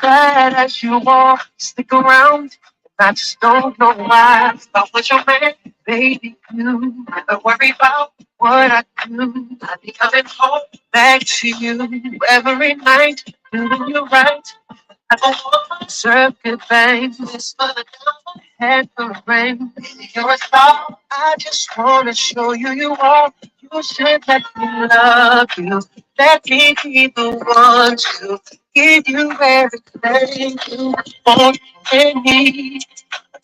glad as you are. Stick around. I just don't know why. About what your man, baby, you never worry about what I do. I be coming home back to you every night, doing you right. I don't want to serve good things. This for the devil, head for the rain. You're a star. I just want to show you you are. You should let me love you. Let me be the one to give you everything you want and need.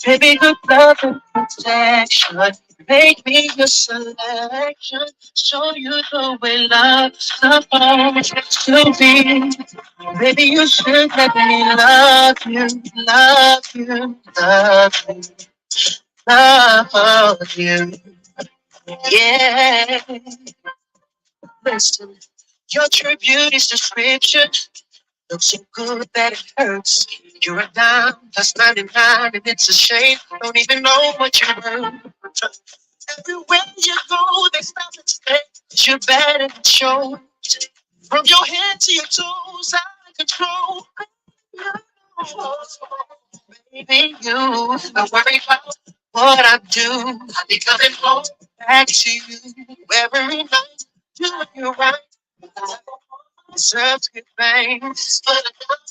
Baby, good love and protection. Make me your selection. Show you the way love's supposed to be. Baby, you should let me love you, love you, love you, love you. Yeah. Listen, your true beauty's description looks so good that it hurts. You're a dime plus 99, and it's a shame. Don't even know what you're worth. Everywhere you go, they stop and say you're bad and it shows. From your head to your toes, out of control. Baby, you don't worry about what I do. I'll be coming home back to you every night. Doing you right. Deserves good things. But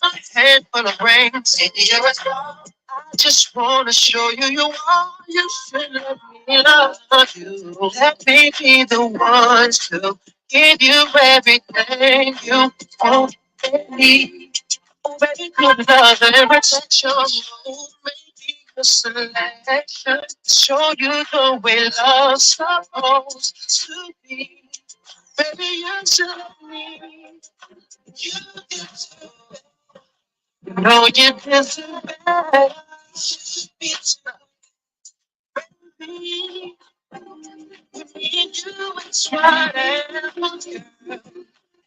a head full of brains. You're a star. I just wanna show you you are. You should let me love you. Let me be the one to give you everything you want and need. Already good love and protection. Maybe the selection. Show you the way love's supposed to be. Baby, you should let me. You deserve it. You know you deserve better. Should be me. With me and you, it's whatever, girl.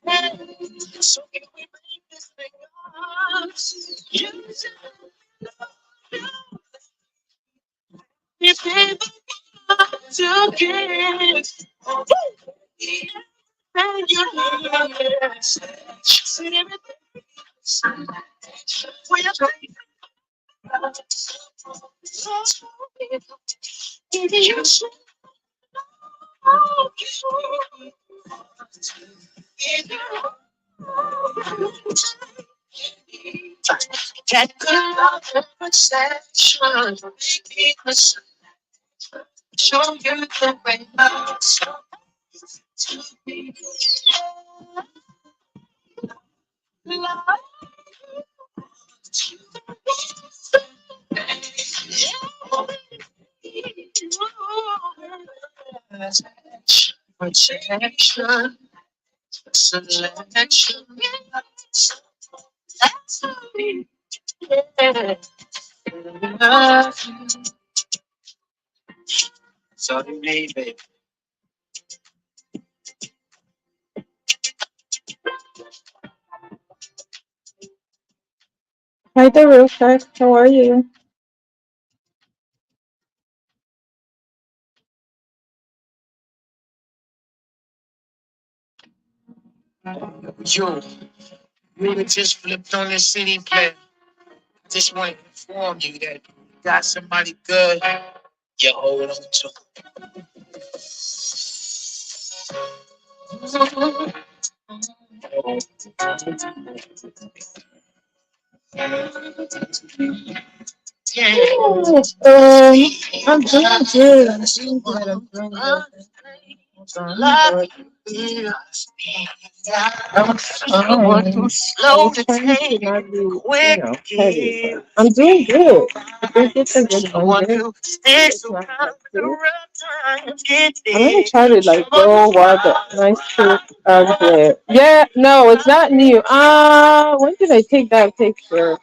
Hey, so can we make this thing ours? You should know you gave to give. And you need see everything. We are you should know that good love and protection. Make me listen. Show you the way love's supposed to be. Love protection, selection. That's me. Yeah. Love you. So you need, baby. Hi there, real quick. How are you? You, we just flipped on the city plan. Just want to inform you that you got somebody good. You hold on to. Yeah. Yes, I'm doing good. I'm doing good. I'm doing good. Love you. I'm Someone fine. who's I slow was to trying to take, not be, quick to heavy, give. but I'm doing good. I think it's a good Someone Monday. who sticks It's not around that the too. rough times. Get I'm gonna it. try to like Someone go who's while the nice truth out there. Yeah, no, it's not new. When did I take that picture?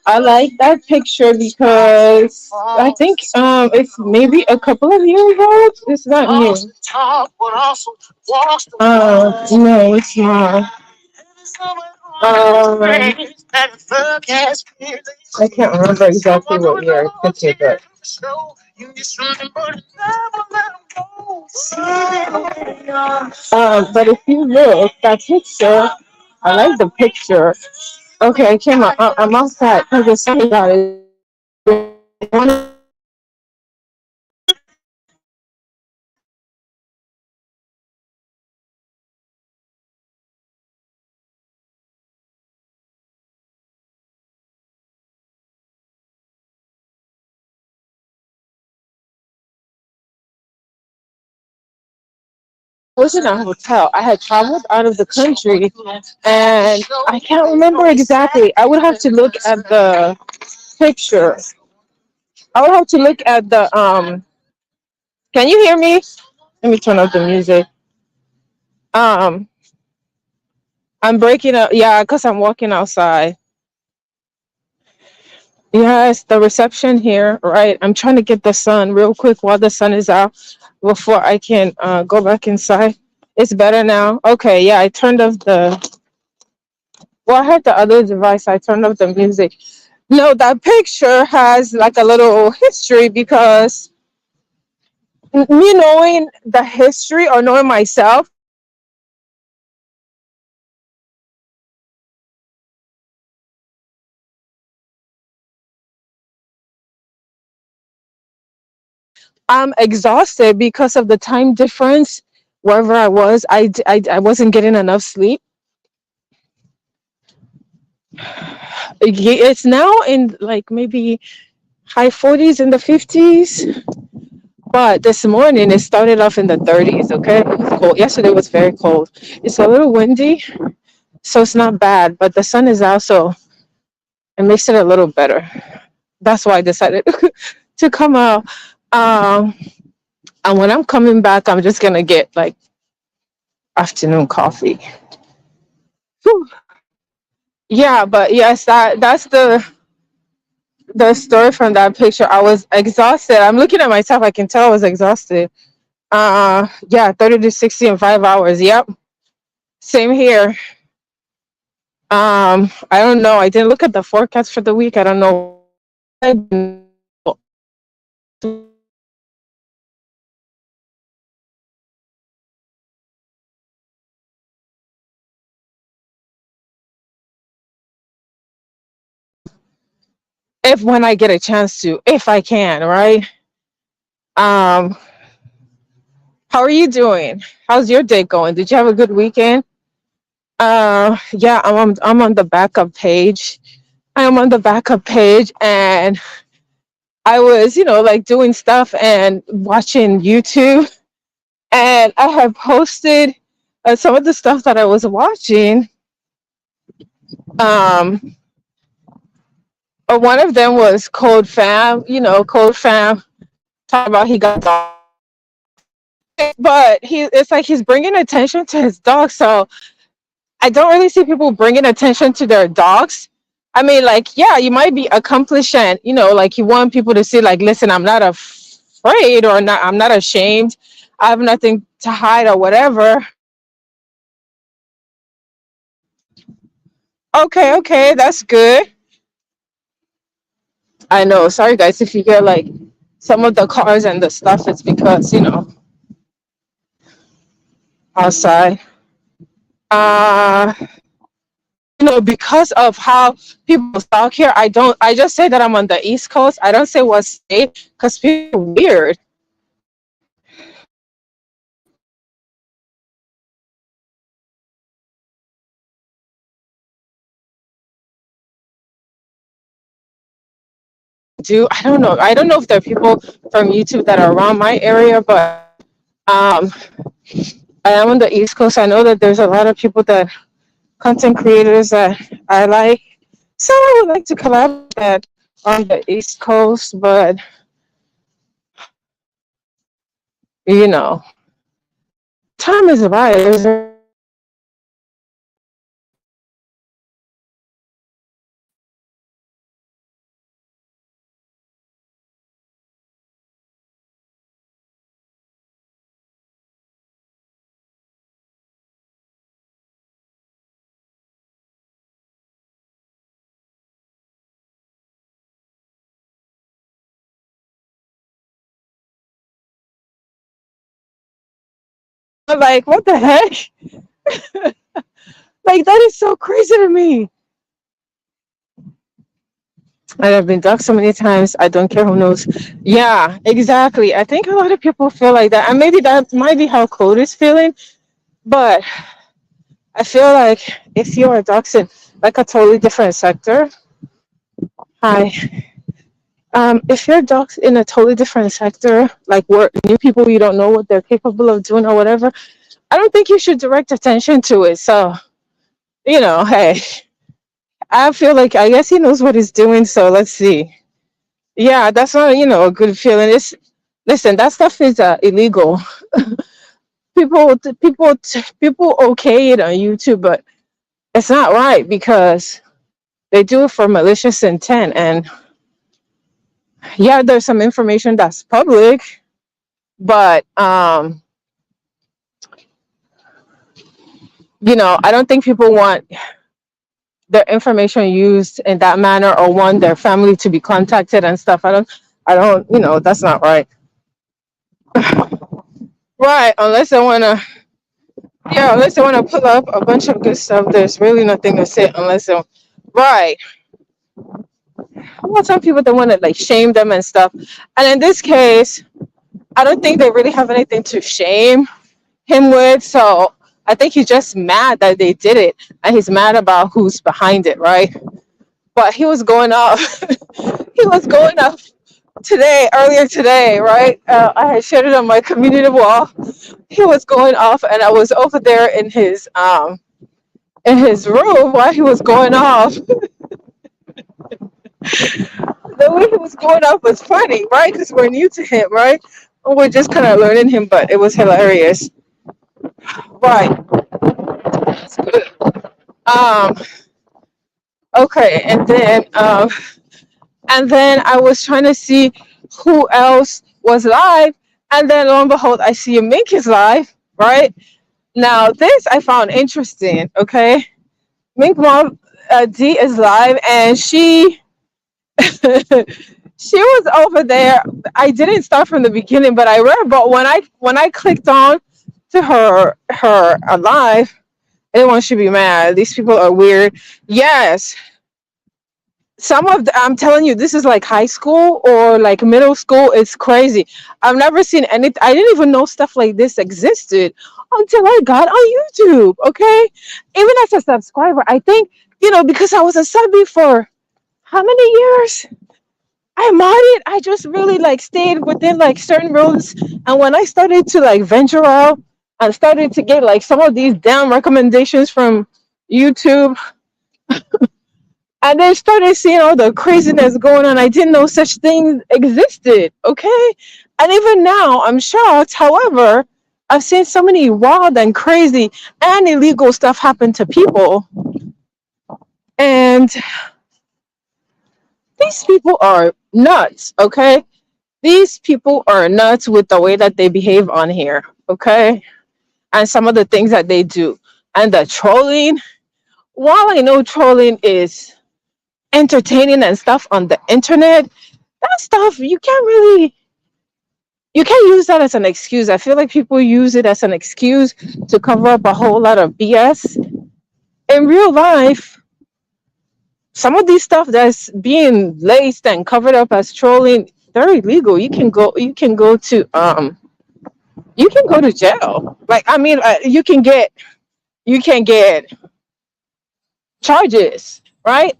I like that picture because I think it's maybe a couple of years old. It's not new. walks the talk, but also walks the walk. No, it's not. Someone who Um, understands that the fuck has been. I can't remember exactly what year I took it, but So you just remember to never let 'em go. See them. but if you look, that picture, I like the picture. Okay, I came out. I'm outside because the sun is out. I was in a hotel. I had traveled out of the country, and I can't remember exactly. I would have to look at the picture. I would have to look at the. Can you hear me? Let me turn up the music. Um, I'm breaking up. Yeah, because I'm walking outside. Yes, the reception here, right? I'm trying to get the sun real quick while the sun is out before I can go back inside. It's better now. Okay, yeah, I turned off the. Well, I had the other device. I turned off the music. No, that picture has like a little history because me knowing the history or knowing myself, I'm exhausted because of the time difference. Wherever I was, I wasn't getting enough sleep. It's now in like maybe high 40s in the 50s, but this morning it started off in the 30s. Okay, it was cold. Yesterday was very cold. It's a little windy, so it's not bad, but the sun is out, so it makes it a little better. That's why I decided to come out. Um, and when I'm coming back, I'm just gonna get like afternoon coffee. Whew. Yeah, but yes, that's the story from that picture. I was exhausted. I'm looking at myself. I can tell I was exhausted. Yeah, 30 to 60 in 5 hours. Yep, same here. I don't know. I didn't look at the forecast for the week. I don't know. If when I get a chance to, if I can, right? Um, how are you doing? How's your day going? Did you have a good weekend? Yeah, I'm on the backup page. I am on the backup page, and I was, like doing stuff and watching YouTube, and I have posted some of the stuff that I was watching. Um, One of them was Code Fam. Code Fam talking about he got dog, but it's like he's bringing attention to his dog. So I don't really see people bringing attention to their dogs. I mean, like, yeah, you might be accomplished and, like you want people to see, like, listen, I'm not afraid or not, I'm not ashamed. I have nothing to hide or whatever. Okay, okay, that's good. I know. Sorry, guys, if you hear like some of the cars and the stuff, it's because, outside. Uh, because of how people talk here, I just say that I'm on the East Coast. I don't say what state because people are weird. I don't know if there are people from YouTube that are around my area, but um I am on the East Coast. I know that there's a lot of people that content creators that I like. So I would like to collaborate that on the East Coast, but you know, time is right. Like, what the heck? Like, that is so crazy to me. And I've been doxxed so many times. I don't care who knows. Yeah, exactly. I think a lot of people feel like that, and maybe that might be how Code is feeling. But I feel like if you are doxxed in like a totally different sector, hi. If you're doxxed in a totally different sector, like where new people you don't know what they're capable of doing or whatever, I don't think you should direct attention to it. So hey, I feel like I guess he knows what he's doing. So let's see. Yeah, that's not a good feeling. It's listen, that stuff is illegal. People okay it on YouTube, but it's not right because they do it for malicious intent. And yeah, there's some information that's public, but I don't think people want their information used in that manner or want their family to be contacted and stuff. I don't, that's not right. Right, unless they wanna pull up a bunch of good stuff, there's really nothing to say unless they right. How about some people that want to like shame them and stuff? And in this case, I don't think they really have anything to shame him with. So I think he's just mad that they did it, and he's mad about who's behind it, right? But he was going off. He was going off earlier today, right? I had shared it on my community wall. He was going off, and I was over there in his room while he was going off. The way he was going off was funny, right? Because we're new to him, right? We're just kind of learning him, but it was hilarious, right? That's good. Um, okay, and then I was trying to see who else was live, and then lo and behold, I see Mink is live, right? Now this I found interesting. Okay, Mink Mom D is live, and she she was over there. I didn't start from the beginning, but I read. But when I clicked on to her live, anyone should be mad. These people are weird. Yes, I'm telling you, this is like high school or like middle school. It's crazy. I've never seen any. I didn't even know stuff like this existed until I got on YouTube. Okay, even as a subscriber, I think because I was a subby for how many years? I modded. I just really like stayed within like certain rules. And when I started to like venture out and started to get like some of these damn recommendations from YouTube, and then started seeing all the craziness going on, I didn't know such things existed. Okay. And even now, I'm shocked. However, I've seen so many wild and crazy and illegal stuff happen to people. And these people are nuts. Okay. These people are nuts with the way that they behave on here, okay? And some of the things that they do. And the trolling, while I know trolling is entertaining and stuff on the internet, that stuff you can't use that as an excuse. I feel like people use it as an excuse to cover up a whole lot of BS. In real life, some of these stuff that's being laced and covered up as trolling, they're illegal. You can go to jail. Like I mean, you can get charges, right?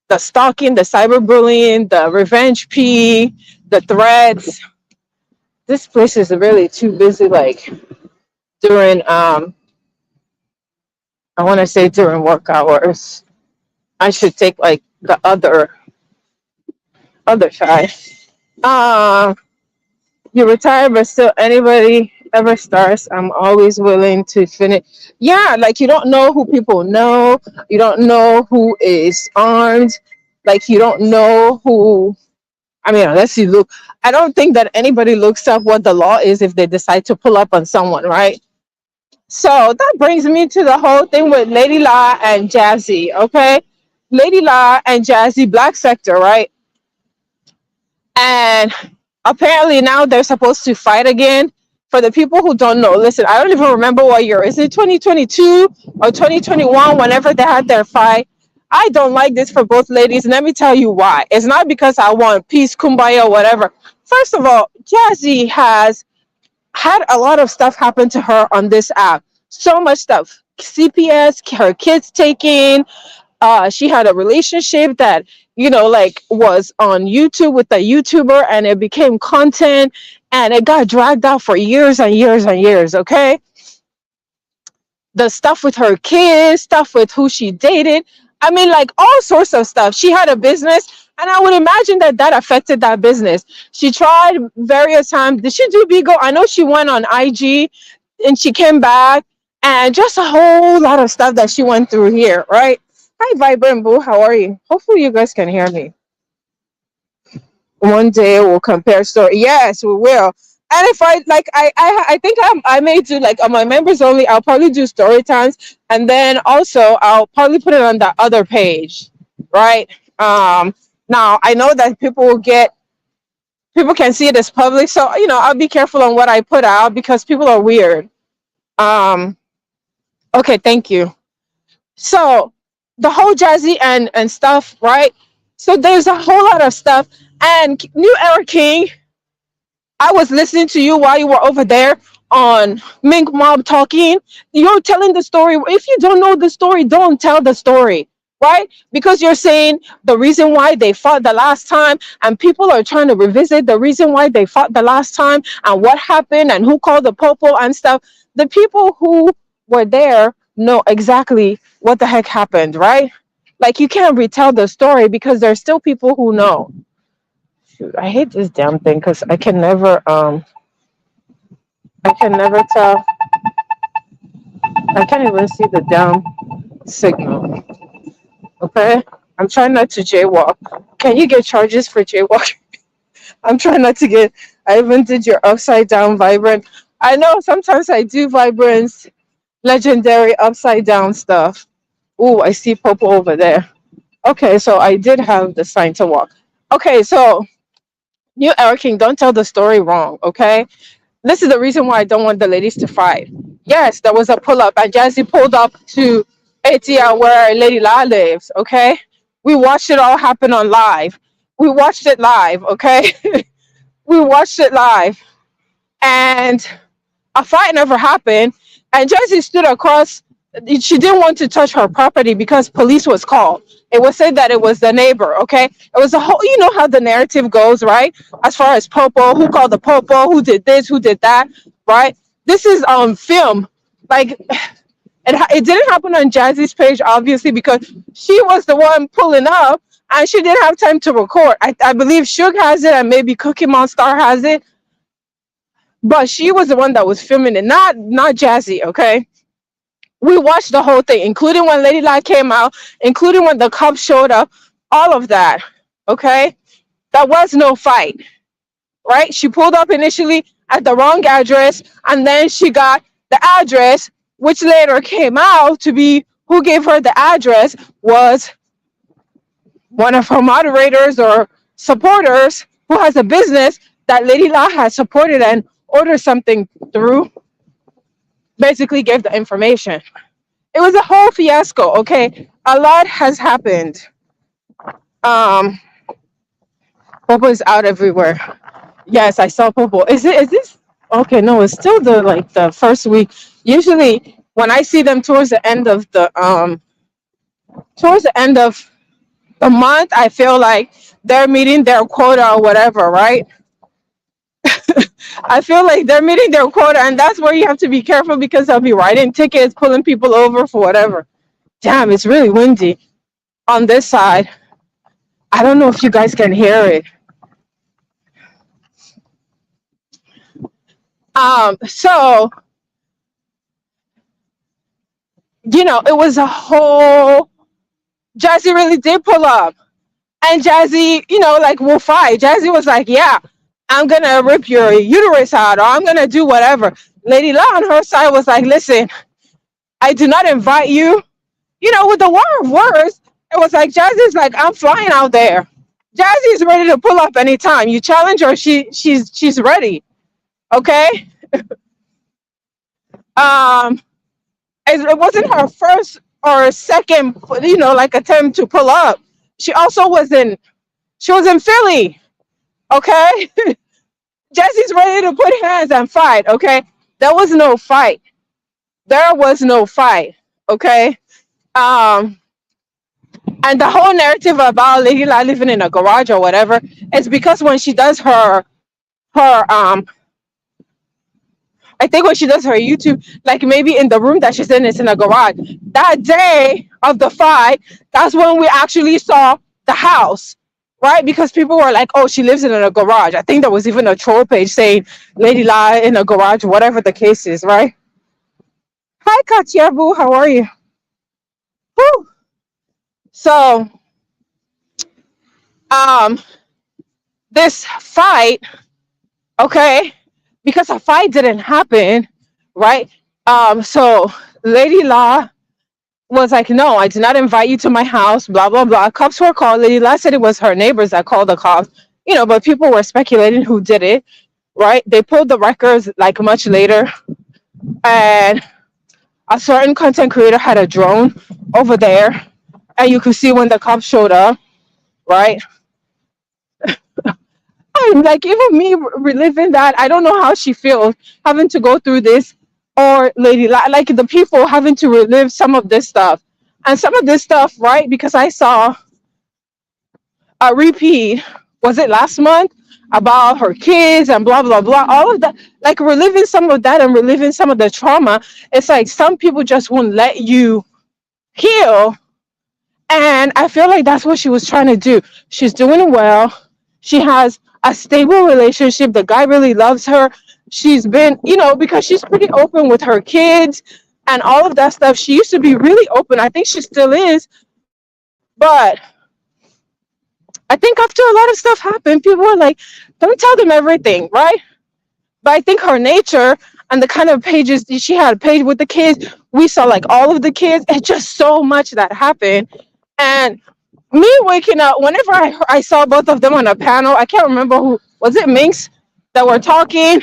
The stalking, the cyberbullying, the revenge P, the threats. This place is really too busy. Like during I want to say during work hours. I should take like the other side. Um, you retire, but still, anybody ever starts, I'm always willing to finish. Yeah, like you don't know who people know. You don't know who is armed. Like you don't know who. I mean, unless you look. I don't think that anybody looks up what the law is if they decide to pull up on someone, right? So that brings me to the whole thing with Lady La and Jazzy. Okay, Lady La and Jazzy, Black Sector, right? And apparently now they're supposed to fight again. For the people who don't know, listen, I don't even remember what year. Is it 2022 or 2021? Whenever they had their fight, I don't like this for both ladies. And let me tell you why. It's not because I want peace, kumbaya, or whatever. First of all, Jazzy has had a lot of stuff happen to her on this app. So much stuff. CPS, her kids taken. She had a relationship that, like was on YouTube with a YouTuber and it became content and it got dragged out for years and years and years. Okay, the stuff with her kids, stuff with who she dated. I mean, like all sorts of stuff. She had a business, and I would imagine that that affected that business. She tried various times. Did she do Bigo? I know she went on IG and she came back, and just a whole lot of stuff that she went through here, right? Hi, Vibrant Boo. How are you? Hopefully, you guys can hear me. One day we'll compare story. Yes, we will. And if I like, I think I may do like on my members only. I'll probably do story times, and then also I'll probably put it on the other page, right? Now I know that people can see it as public, so I'll be careful on what I put out because people are weird. Um, okay, thank you. So the whole Jazzy and stuff, right? So there's a whole lot of stuff, and New Era King, I was listening to you while you were over there on Mink Mob talking. You're telling the story. If you don't know the story, don't tell the story, right? Because you're saying the reason why they fought the last time, and people are trying to revisit the reason why they fought the last time and what happened and who called the popo and stuff. The people who were there know exactly what the heck happened, right? Like you can't retell the story because there's still people who know. Shoot, I hate this damn thing because I can never tell. I can't even see the damn signal. Okay? I'm trying not to jaywalk. Can you get charges for jaywalking? I'm trying not to get. I even did your upside down vibrant. I know sometimes I do vibrance, legendary upside down stuff. Ooh, I see Popo over there. Okay, so I did have the sign to walk. Okay, so you Eric King, don't tell the story wrong, okay? This is the reason why I don't want the ladies to fight. Yes, there was a pull up, and Jazzy pulled up to ATL where Lady La lives. Okay, we watched it all happen on live. We watched it live. Okay, we watched it live, and a fight never happened. And Jazzy stood across. She didn't want to touch her property because police was called. It was said that it was the neighbor. Okay, it was a whole. You know how the narrative goes, right? As far as Popo, who called the Popo, who did this, who did that, right? This is on film. Like it didn't happen on Jazzy's page, obviously, because she was the one pulling up and she didn't have time to record. I believe Suge has it and maybe Cookie Monster has it, but she was the one that was filming it, not Jazzy. Okay, we watched the whole thing, including when Lady Light came out, including when the cops showed up, all of that. Okay, there was no fight, right? She pulled up initially at the wrong address, and then she got the address, which later came out to be who gave her the address was one of her moderators or supporters who has a business that Lady La has supported and ordered something through, basically gave the information. It was a whole fiasco, okay? A lot has happened. Um, Popo is out everywhere. Yes, I saw Popo. Is this okay? No, it's still the first week. Usually when I see them towards the end of the month, I feel like they're meeting their quota or whatever, right? I feel like they're meeting their quota, and that's where you have to be careful because they'll be writing tickets, pulling people over for whatever. Damn, it's really windy on this side. I don't know if you guys can hear it. So it was a whole. Jazzy really did pull up, and Jazzy, like we'll fight. Jazzy was like, "Yeah, I'm gonna rip your uterus out, or I'm gonna do whatever." Lady La on her side was like, "Listen, I do not invite you." With the war of words, it was like Jazzy's like, "I'm flying out there." Jazzy is ready to pull up anytime. You challenge her, she's ready. Okay. Um, it wasn't her first or second, like attempt to pull up. She also she was in Philly. Okay. Jesse's ready to put hands and fight. Okay. There was no fight. There was no fight. Okay. Um, and the whole narrative about Lady La living in a garage or whatever is because when she does her I think when she does her YouTube, like maybe in the room that she's in, it's in a garage. That day of the fight, that's when we actually saw the house, right? Because people were like, "Oh, she lives in a garage." I think there was even a troll page saying "Lady La in a garage," whatever the case is, right? Hi, Katia Boo, how are you? Whew. So, um, this fight, okay, because a fight didn't happen, right? So Lady La was like, "No, I did not invite you to my house, blah, blah, blah." Cops were called. Lady La said it was her neighbors that called the cops, but people were speculating who did it, right? They pulled the records like much later, and a certain content creator had a drone over there, and you could see when the cops showed up, right? And like, even me reliving that, I don't know how she feels having to go through this, or Lady La, like the people having to relive some of this stuff. And some of this stuff, right? Because I saw a repeat, was it last month, about her kids and blah blah blah, all of that, like reliving some of that and reliving some of the trauma. It's like some people just won't let you heal, and I feel like that's what she was trying to do. She's doing well. She has a stable relationship. The guy really loves her. She's been, because she's pretty open with her kids and all of that stuff. She used to be really open. I think she still is, but I think after a lot of stuff happened, people were like, don't tell them everything, right? But I think her nature and the kind of pages she had, page with the kids, we saw like all of the kids. It's just so much that happened. And me waking up, whenever I saw both of them on a panel, I can't remember who, was it Minx that were talking?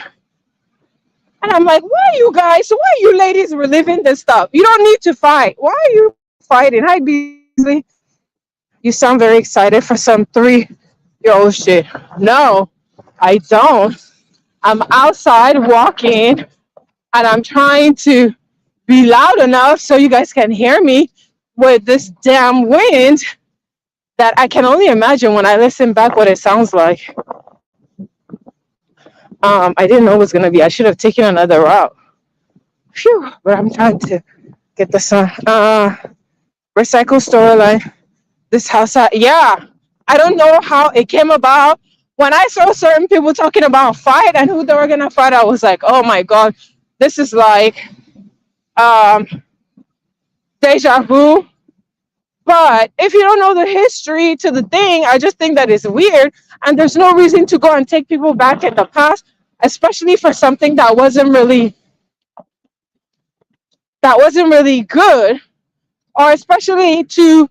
And I'm like, why are you guys, why are you ladies reliving this stuff? You don't need to fight. Why are you fighting? Hi, Beasley. You sound very excited for some 3-year-old shit. No, I don't. I'm outside walking and I'm trying to be loud enough so you guys can hear me with this damn wind that I can only imagine when I listen back what it sounds like. I didn't know it was gonna be. I should have taken another route. Phew, but I'm trying to get the sun. Recycle storyline. This house, yeah. I don't know how it came about. When I saw certain people talking about fight and who they were gonna fight, I was like, oh my god, this is like um, deja vu. But if you don't know the history to the thing, I just think that is weird. And there's no reason to go and take people back in the past, especially for something that wasn't really good, or especially to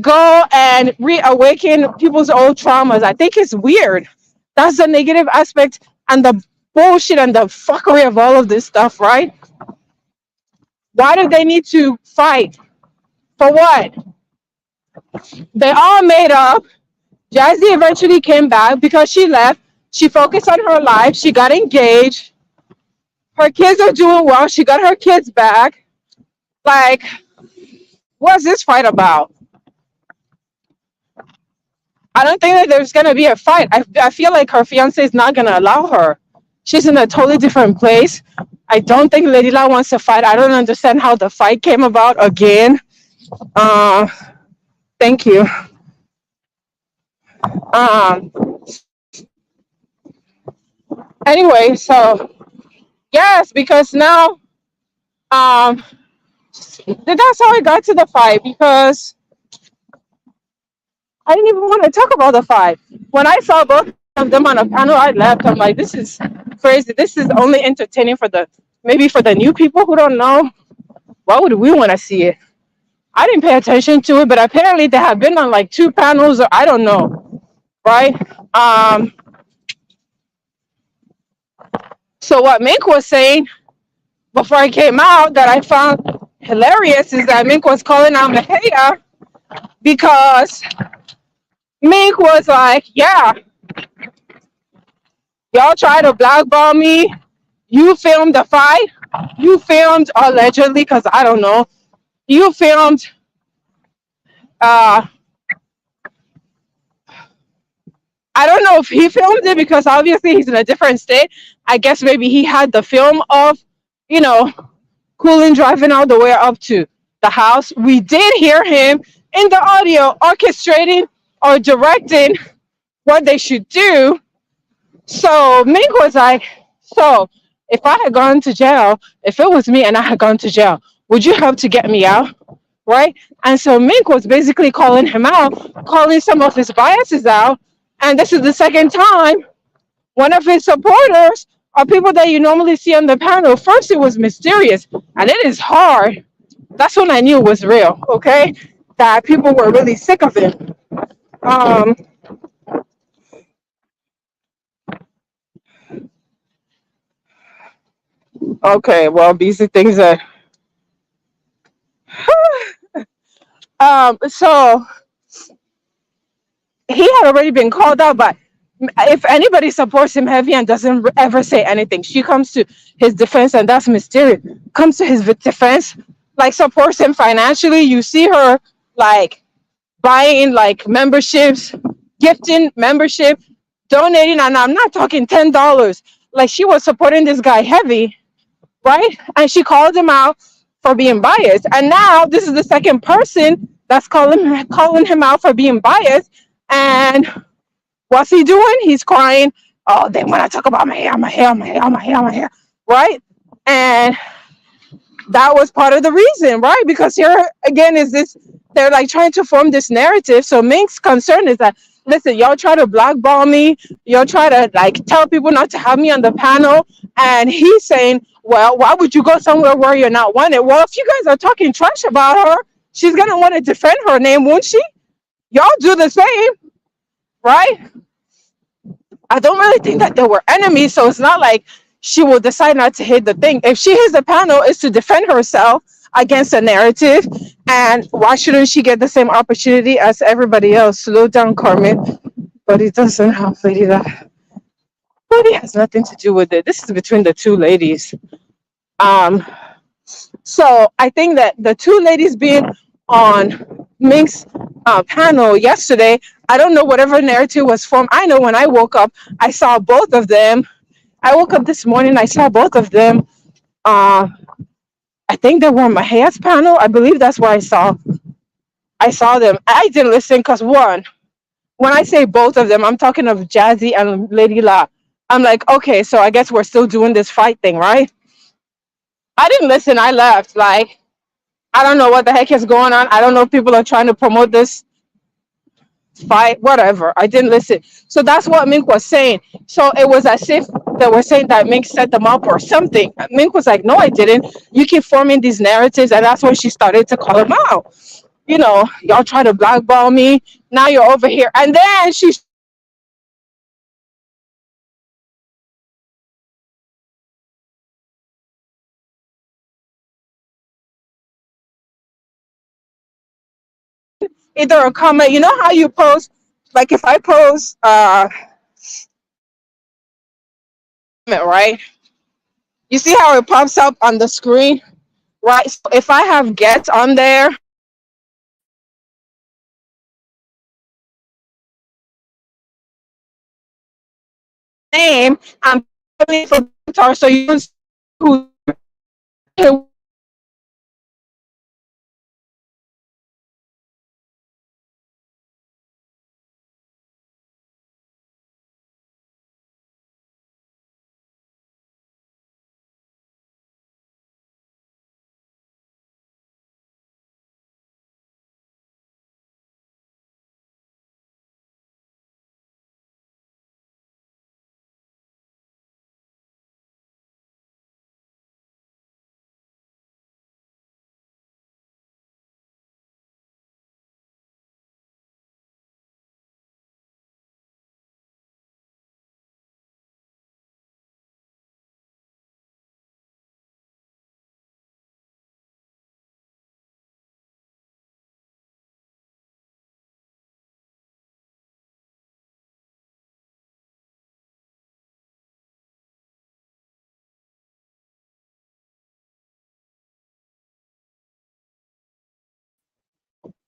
go and reawaken people's old traumas. I think it's weird. That's the negative aspect and the bullshit and the fuckery of all of this stuff, right? Why do they need to fight? For what? They all made up. Jazzy eventually came back because she left. She focused on her life. She got engaged. Her kids are doing well. She got her kids back. Like, what's this fight about? I don't think that there's going to be a fight. I feel like her fiance is not going to allow her. She's in a totally different place. I don't think Lady La wants to fight. I don't understand how the fight came about again. Uh, Thank you. Um, anyway, so yes, because now um, that's how I got to the fight, because I didn't even want to talk about the fight. When I saw both of them on a panel, I left. I'm like, this is crazy. This is only entertaining for maybe for the new people who don't know. Why would we want to see it? I didn't pay attention to it, but apparently they have been on like 2 panels, or I don't know, right? Um, so what Mink was saying before I came out, that I found hilarious is that Mink was calling out Mahia because Mink was like, yeah, y'all try to blackball me. You filmed the fight. You filmed allegedly, because I don't know. You filmed uh I don't know if he filmed it because obviously he's in a different state. I guess maybe he had the film of, you know, Coolin driving all the way up to the house. We did hear him in the audio orchestrating or directing what they should do. So Mink was like, so if I had gone to jail, if it was me and I had gone to jail, would you help to get me out? Right? And so Mink was basically calling him out, calling some of his biases out. And this is the second time one of his supporters are people that you normally see on the panel. First, it was mysterious, and it is hard. That's when I knew it was real, okay? That people were really sick of it. Um, okay, well, these are things that. So he had already been called out, but if anybody supports him heavy and doesn't ever say anything, she comes to his defense, and that's mysterious. Comes to his defense, like supports him financially. You see her like buying like memberships, gifting membership, donating, and I'm not talking $10. Like she was supporting this guy heavy, right? And she called him out for being biased. And now this is the second person that's calling him out for being biased. And what's he doing? He's crying. Oh, then when I talk about my hair, right? And that was part of the reason, right? Because here again is this, they're like trying to form this narrative. So Mink's concern is that, listen, y'all try to blackball me, y'all try to like tell people not to have me on the panel, and he's saying, well, why would you go somewhere where you're not wanted? Well, if you guys are talking trash about her, she's gonna want to defend her name, won't she? Y'all do the same, right? I don't really think that they were enemies, so it's not like she will decide not to hit the thing. If she hits the panel, it's to defend herself against a narrative. And why shouldn't she get the same opportunity as everybody else? Slow down, Carmen. But it doesn't have Lady that. Lady has nothing to do with it. This is between the two ladies. Um, so I think that the two ladies being on Mink's panel yesterday, I don't know whatever narrative was formed. I know when I woke up, I saw both of them. I woke up this morning, I saw both of them. Uh, I think they were on my hair's panel. I believe that's where I saw them. I didn't listen because one, when I say both of them, I'm talking of Jazzy and Lady La. I'm like, okay, so I guess we're still doing this fight thing, right? I didn't listen. I left. Like, I don't know what the heck is going on. I don't know if people are trying to promote this fight, whatever. I didn't listen. So that's what Mink was saying. So it was as if they were saying that Mink set them up or something. Mink was like, no, I didn't. You keep forming these narratives. And that's when she started to call him out. Y'all try to blackball me. Now you're over here. And then she either a comment, you know how you post, like if I post, right? You see how it pops up on the screen, right? So if I have guests on there, name, I'm putting for guitar, so you can see who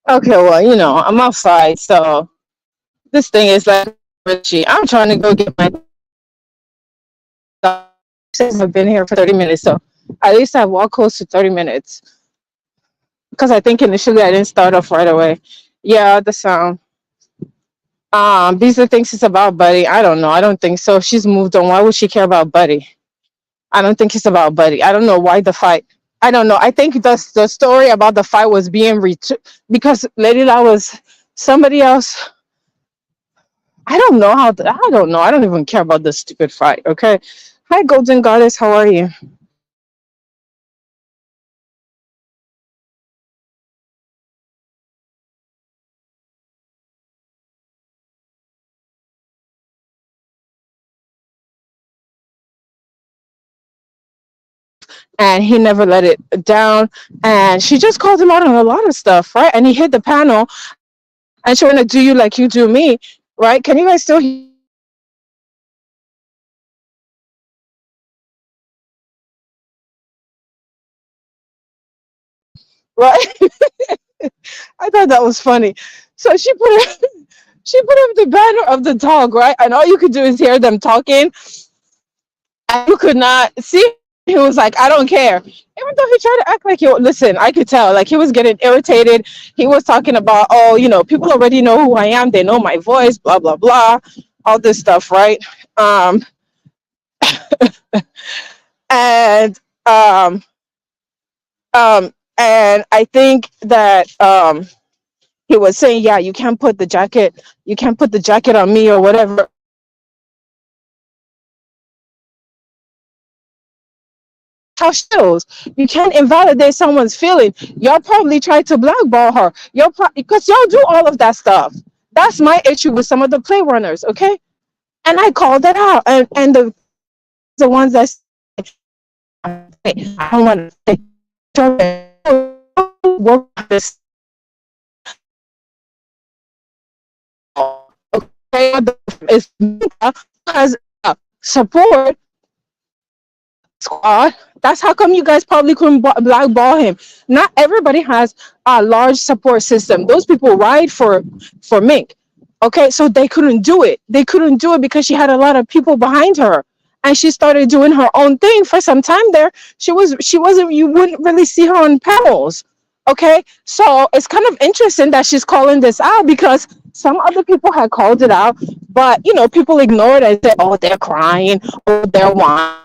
Okay, well, I'm outside, so this thing is like Richie. I'm trying to go get my dog. Since I've been here for 30 minutes, so at least I've walked close to 30 minutes because I think initially I didn't start off right away. Yeah, the sound. Bisa thinks it's about Buddy. I don't know. I don't think so. If she's moved on, why would she care about Buddy? I don't think it's about Buddy. I don't know why the fight. I don't know. I think the story about the fight was being because Lady La was somebody else. I don't know I don't know. I don't even care about this stupid fight. Okay. Hi, Golden Goddess. How are you? And he never let it down. And she just called him out on a lot of stuff, right? And he hit the panel, and she wanna do you like you do me, right? Can you guys still right? I thought that was funny. So she put up the banner of the dog, right? And all you could do is hear them talking, and you could not see. He was like, I don't care. Even though he tried to act like, listen, I could tell, like, he was getting irritated. He was talking about, oh, people already know who I am. They know my voice, blah, blah, blah, all this stuff, right? Um, and, um, and I think that, he was saying, yeah, you can't put the jacket on me or whatever. How shows you can't invalidate someone's feeling. Y'all probably tried to blackball her. Because y'all do all of that stuff. That's my issue with some of the play runners, okay? And I called it out. And the ones that say, I don't want to work this, okay? It's because support squad. That's how come you guys probably couldn't blackball him. Not everybody has a large support system. Those people ride for Mink. Okay, so they couldn't do it. They couldn't do it because she had a lot of people behind her, and she started doing her own thing for some time there. She wasn't. You wouldn't really see her on panels. Okay, so it's kind of interesting that she's calling this out because some other people had called it out, but people ignored it and said, "Oh, they're crying, oh, they're whining."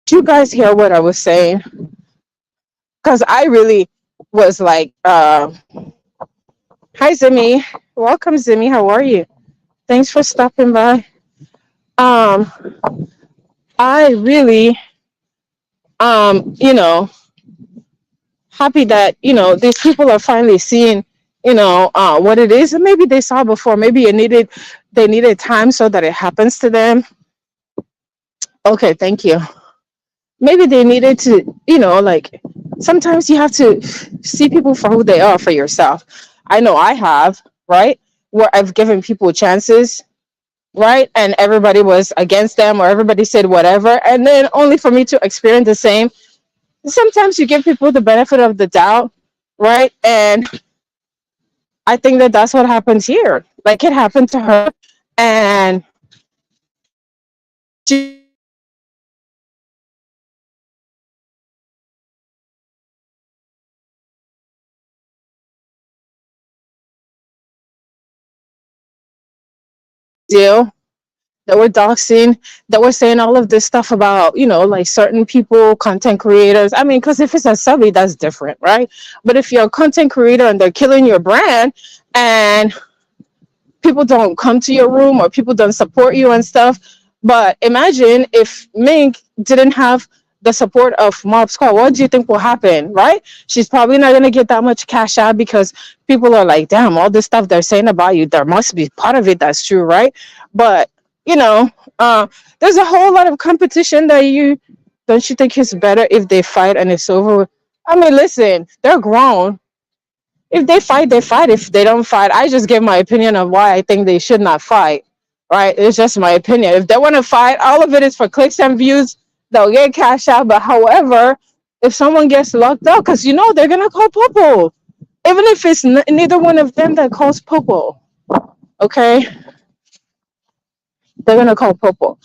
Did you guys hear what I was saying? Because I really was like, hi, Zimmy. Welcome, Zimmy. How are you? Thanks for stopping by. Um, I really, happy that, these people are finally seeing, what it is. And maybe they saw before. Maybe they needed time so that it happens to them. Okay, thank you. Maybe they needed to, like sometimes you have to see people for who they are for yourself. I know I have, right? Where I've given people chances, right? And everybody was against them or everybody said whatever. And then only for me to experience the same. Sometimes you give people the benefit of the doubt, right? And I think that that's what happens here. Like it happened to her. And she deal that were doxing, that were saying all of this stuff about, like certain people, content creators. I mean, because if it's a subby, that's different, right? But if you're a content creator and they're killing your brand and people don't come to your room or people don't support you and stuff. But imagine if Mink didn't have the support of Mob Squad, what do you think will happen, right? She's probably not gonna get that much cash out because people are like, damn, all this stuff they're saying about you, there must be part of it that's true, right? But you know, there's a whole lot of competition that you don't you think it's better if they fight and it's over with? I mean, listen, they're grown. If they fight, they fight. If they don't fight, I just give my opinion of why I think they should not fight. Right? It's just my opinion. If they want to fight, all of it is for clicks and views. They'll get cash out. But however, if someone gets locked up, because you know they're gonna call Popo, even if it's neither one of them that calls Popo. Okay, they're gonna call Popo.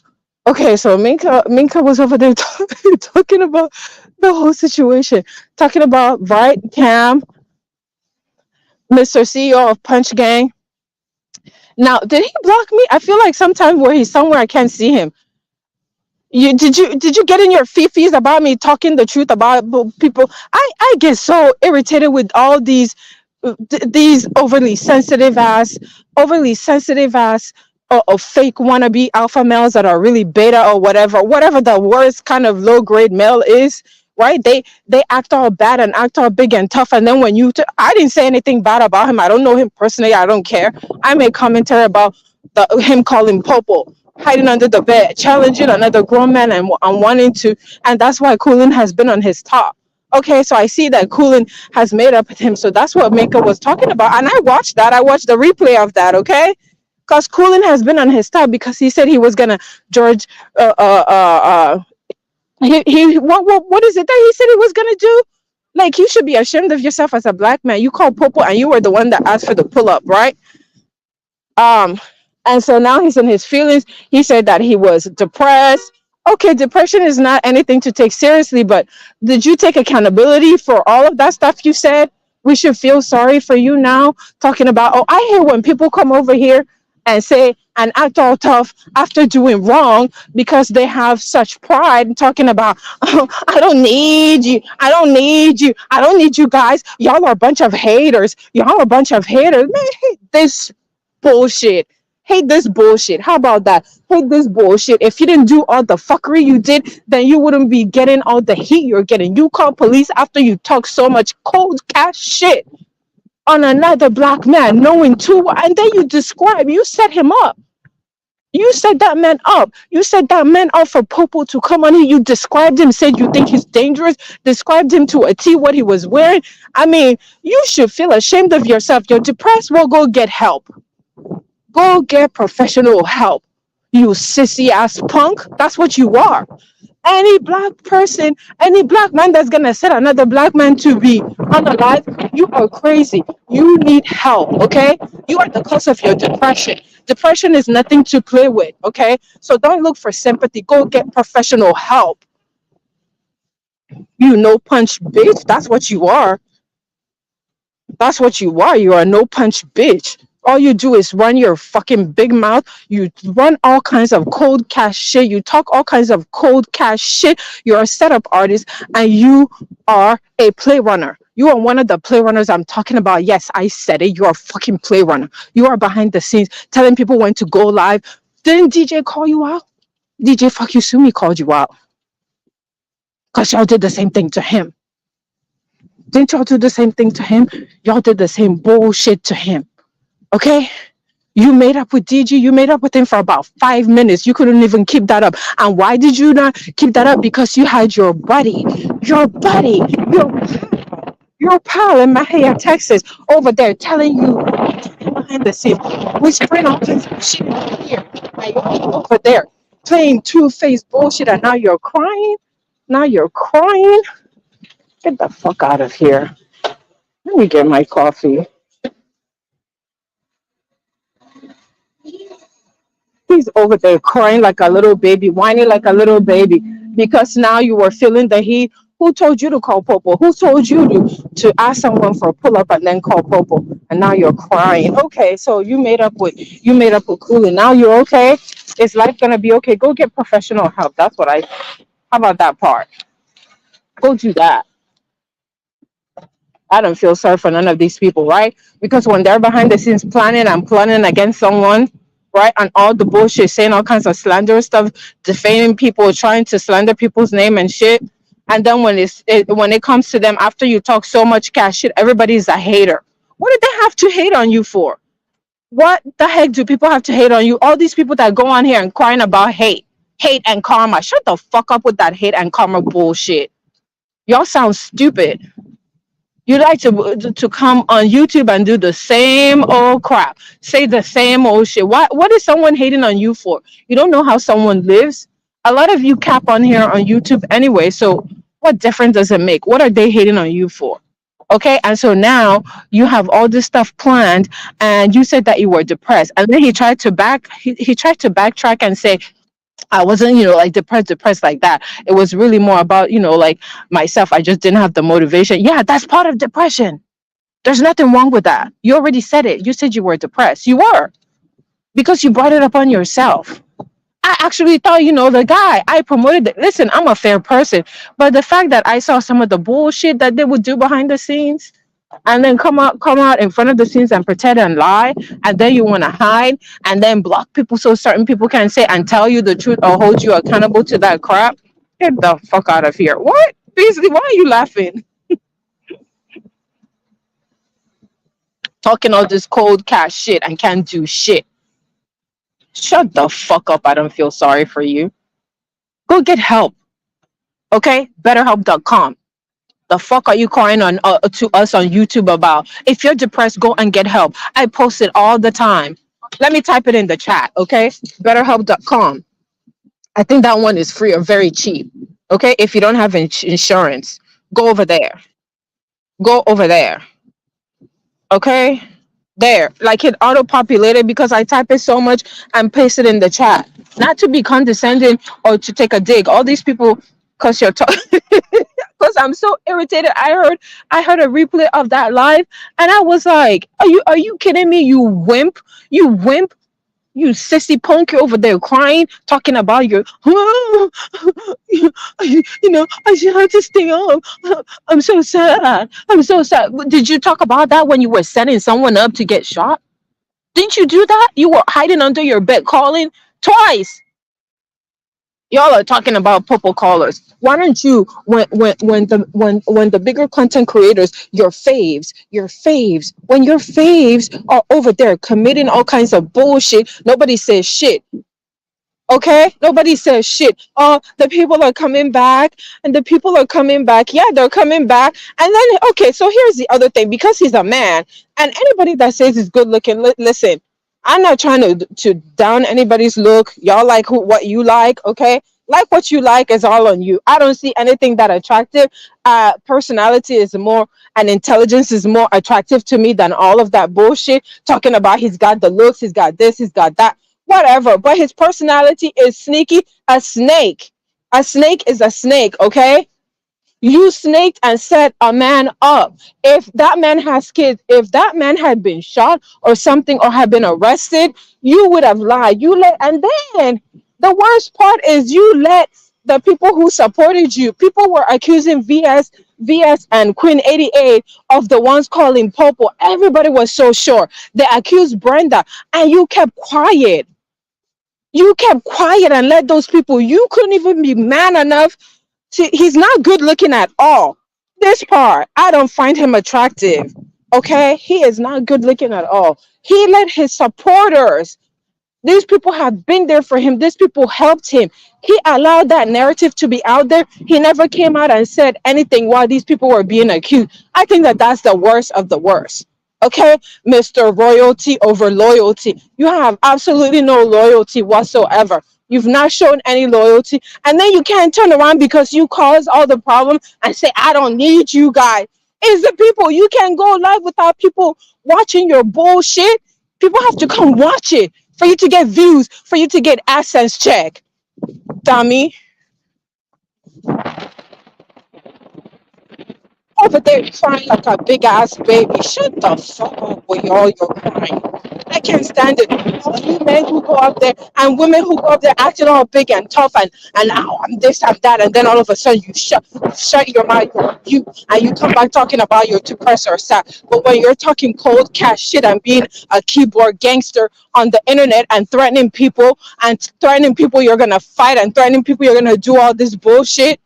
Okay, so Minka was over there talking about the whole situation, talking about right Cam, Mr. CEO of Punch Gang. Now, did he block me? I feel like sometimes where he's somewhere I can't see him. You get in your fifis about me talking the truth about people? I get so irritated with all these overly sensitive ass or fake wannabe alpha males that are really beta or whatever the worst kind of low grade male is, right? They act all bad and act all big and tough, and then when I didn't say anything bad about him. I don't know him personally. I don't care. I made commentary about him calling Popo, hiding under the bed, challenging another grown man and wanting to, and that's why Cooling has been on his top. Okay, so I see that Cooling has made up with him. So that's what Mika was talking about. And I watched that. I watched the replay of that, okay? Because Cooling has been on his top because he said he was gonna George he what is it that he said he was gonna do? Like, you should be ashamed of yourself as a black man. You called Popo and you were the one that asked for the pull up, right? Um, and so now he's in his feelings. He said that he was depressed. Okay, depression is not anything to take seriously, but did you take accountability for all of that stuff you said? We should feel sorry for you now. Talking about, oh, I hear when people come over here and say and act all tough after doing wrong because they have such pride, talking about, oh, I don't need you. I don't need you. I don't need you guys. Y'all are a bunch of haters. Y'all are a bunch of haters. Man, I hate this bullshit. Hate this bullshit. How about that? Hate this bullshit. If you didn't do all the fuckery you did, then you wouldn't be getting all the heat you're getting. You call police after you talk so much cold cash shit on another black man, knowing too, and then you set him up. You set that man up. You set that man up for Popo to come on here. You described him, said you think he's dangerous, described him to a T what he was wearing. I mean, you should feel ashamed of yourself. You're depressed, well, go get help. Go get professional help. You sissy ass punk. That's what you are. Any black person, any black man that's gonna set another black man to be unalive, you are crazy. You need help, okay? You are the cause of your depression. Depression is nothing to play with, okay? So don't look for sympathy. Go get professional help. You no punch bitch. That's what you are. That's what you are. You are a no punch bitch. All you do is run your fucking big mouth. You run all kinds of cold cash shit. You talk all kinds of cold cash shit. You're a setup artist and you are a play runner. You are one of the play runners I'm talking about. Yes, I said it. You're a fucking play runner. You are behind the scenes telling people when to go live. Didn't DJ call you out? DJ Fuck You Sumi called you out. Because y'all did the same thing to him. Didn't y'all do the same thing to him? Y'all did the same bullshit to him. Okay? You made up with DG. You made up with him for about 5 minutes. You couldn't even keep that up. And why did you not keep that up? Because you had your buddy, your pal in Mahia, Texas, over there telling you behind the scenes, whispering all kinds of shit in your ear. And you're over there playing two-faced bullshit, and now you're crying. Now you're crying. Get the fuck out of here. Let me get my coffee. He's over there crying like a little baby, whining like a little baby, because now you were feeling the heat. Who told you to call Popo? Who told you to ask someone for a pull up and then call Popo? And now you're crying. Okay, so you made up with Cooley. Now you're okay. Is life gonna be okay? Go get professional help. That's what how about that part? Go do that. I don't feel sorry for none of these people, right? Because when they're behind the scenes planning and plotting against someone, right, and all the bullshit, saying all kinds of slanderous stuff, defaming people, trying to slander people's name and shit, and then when it comes to them, after you talk so much cash shit, everybody's a hater. What did they have to hate on you for? What the heck do people have to hate on you? All these people that go on here and crying about hate and karma. Shut the fuck up with that hate and karma bullshit. Y'all sound stupid. You like to come on YouTube and do the same old crap, say the same old shit. What is someone hating on you for? You don't know how someone lives. A lot of you cap on here on YouTube anyway. So what difference does it make? What are they hating on you for? Okay, and so now you have all this stuff planned, and you said that you were depressed, and then he tried to backtrack and say I wasn't, like depressed like that. It was really more about, like myself. I just didn't have the motivation. Yeah, that's part of depression. There's nothing wrong with that. You already said it. You said you were depressed. You were, because you brought it up on yourself. I actually thought, the guy I promoted. Listen, I'm a fair person, but the fact that I saw some of the bullshit that they would do behind the scenes, and then come out in front of the scenes and pretend and lie, and then you want to hide and then block people so certain people can say and tell you the truth or hold you accountable to that crap. Get the fuck out of here. What? Basically, why are you laughing? Talking all this cold cash shit and can't do shit. Shut the fuck up. I don't feel sorry for you. Go get help. Okay, betterhelp.com. The fuck are you crying on to us on YouTube about? If you're depressed, go and get help. I post it all the time. Let me type it in the chat, okay? Betterhelp.com. I think that one is free or very cheap. Okay, if you don't have insurance, go over there. Go over there. Okay, there. Like it auto populated because I type it so much and paste it in the chat. Not to be condescending or to take a dig. All these people, cause you're talking. Because I'm so irritated. I heard a replay of that live, and I was like, "Are you kidding me? You wimp! You wimp! You sissy punk! You're over there crying, talking about your, I should have to stay up. I'm so sad. I'm so sad." Did you talk about that when you were setting someone up to get shot? Didn't you do that? You were hiding under your bed calling twice. Y'all are talking about purple collars. Why don't you, when the bigger content creators, when your faves are over there committing all kinds of bullshit, nobody says shit. Okay, nobody says shit. Oh, the people are coming back, and the people are coming back. Yeah, they're coming back. And then, okay, so here's the other thing. Because he's a man, and anybody that says he's good looking, listen, I'm not trying to down anybody's look. Y'all like what you like, okay? Like what you like is all on you. I don't see anything that attractive. Personality is more, and intelligence is more attractive to me than all of that bullshit. Talking about he's got the looks, he's got this, he's got that, whatever. But his personality is sneaky. A snake. A snake is a snake, okay? You snaked and set a man up. If that man has kids, if that man had been shot or something or had been arrested, you would have lied. And then the worst part is you let the people who supported you, people were accusing VS and Queen 88 of the ones calling Popo. Everybody was so sure. They accused Brenda, and you kept quiet. You kept quiet and let those people, you couldn't even be man enough. See, he's not good looking at all. This part, I don't find him attractive. Okay? He is not good looking at all. He let his supporters, these people have been there for him. These people helped him. He allowed that narrative to be out there. He never came out and said anything while these people were being accused. I think that that's the worst of the worst. Okay, Mr. Royalty over loyalty. You have absolutely no loyalty whatsoever. You've not shown any loyalty. And then you can't turn around because you caused all the problem and say, I don't need you guys. It's the people. You can't go live without people watching your bullshit. People have to come watch it for you to get views, for you to get AdSense check. Dummy. Over there crying like a big ass baby. Shut the fuck up with all your crying. I can't stand it. All you men who go up there and women who go up there acting all big and tough and now I'm this, I'm that, and then all of a sudden you shut your mouth, you come back talking about your depressed or sad. But when you're talking cold cash shit and being a keyboard gangster on the internet and threatening people you're gonna fight and threatening people you're gonna do all this bullshit,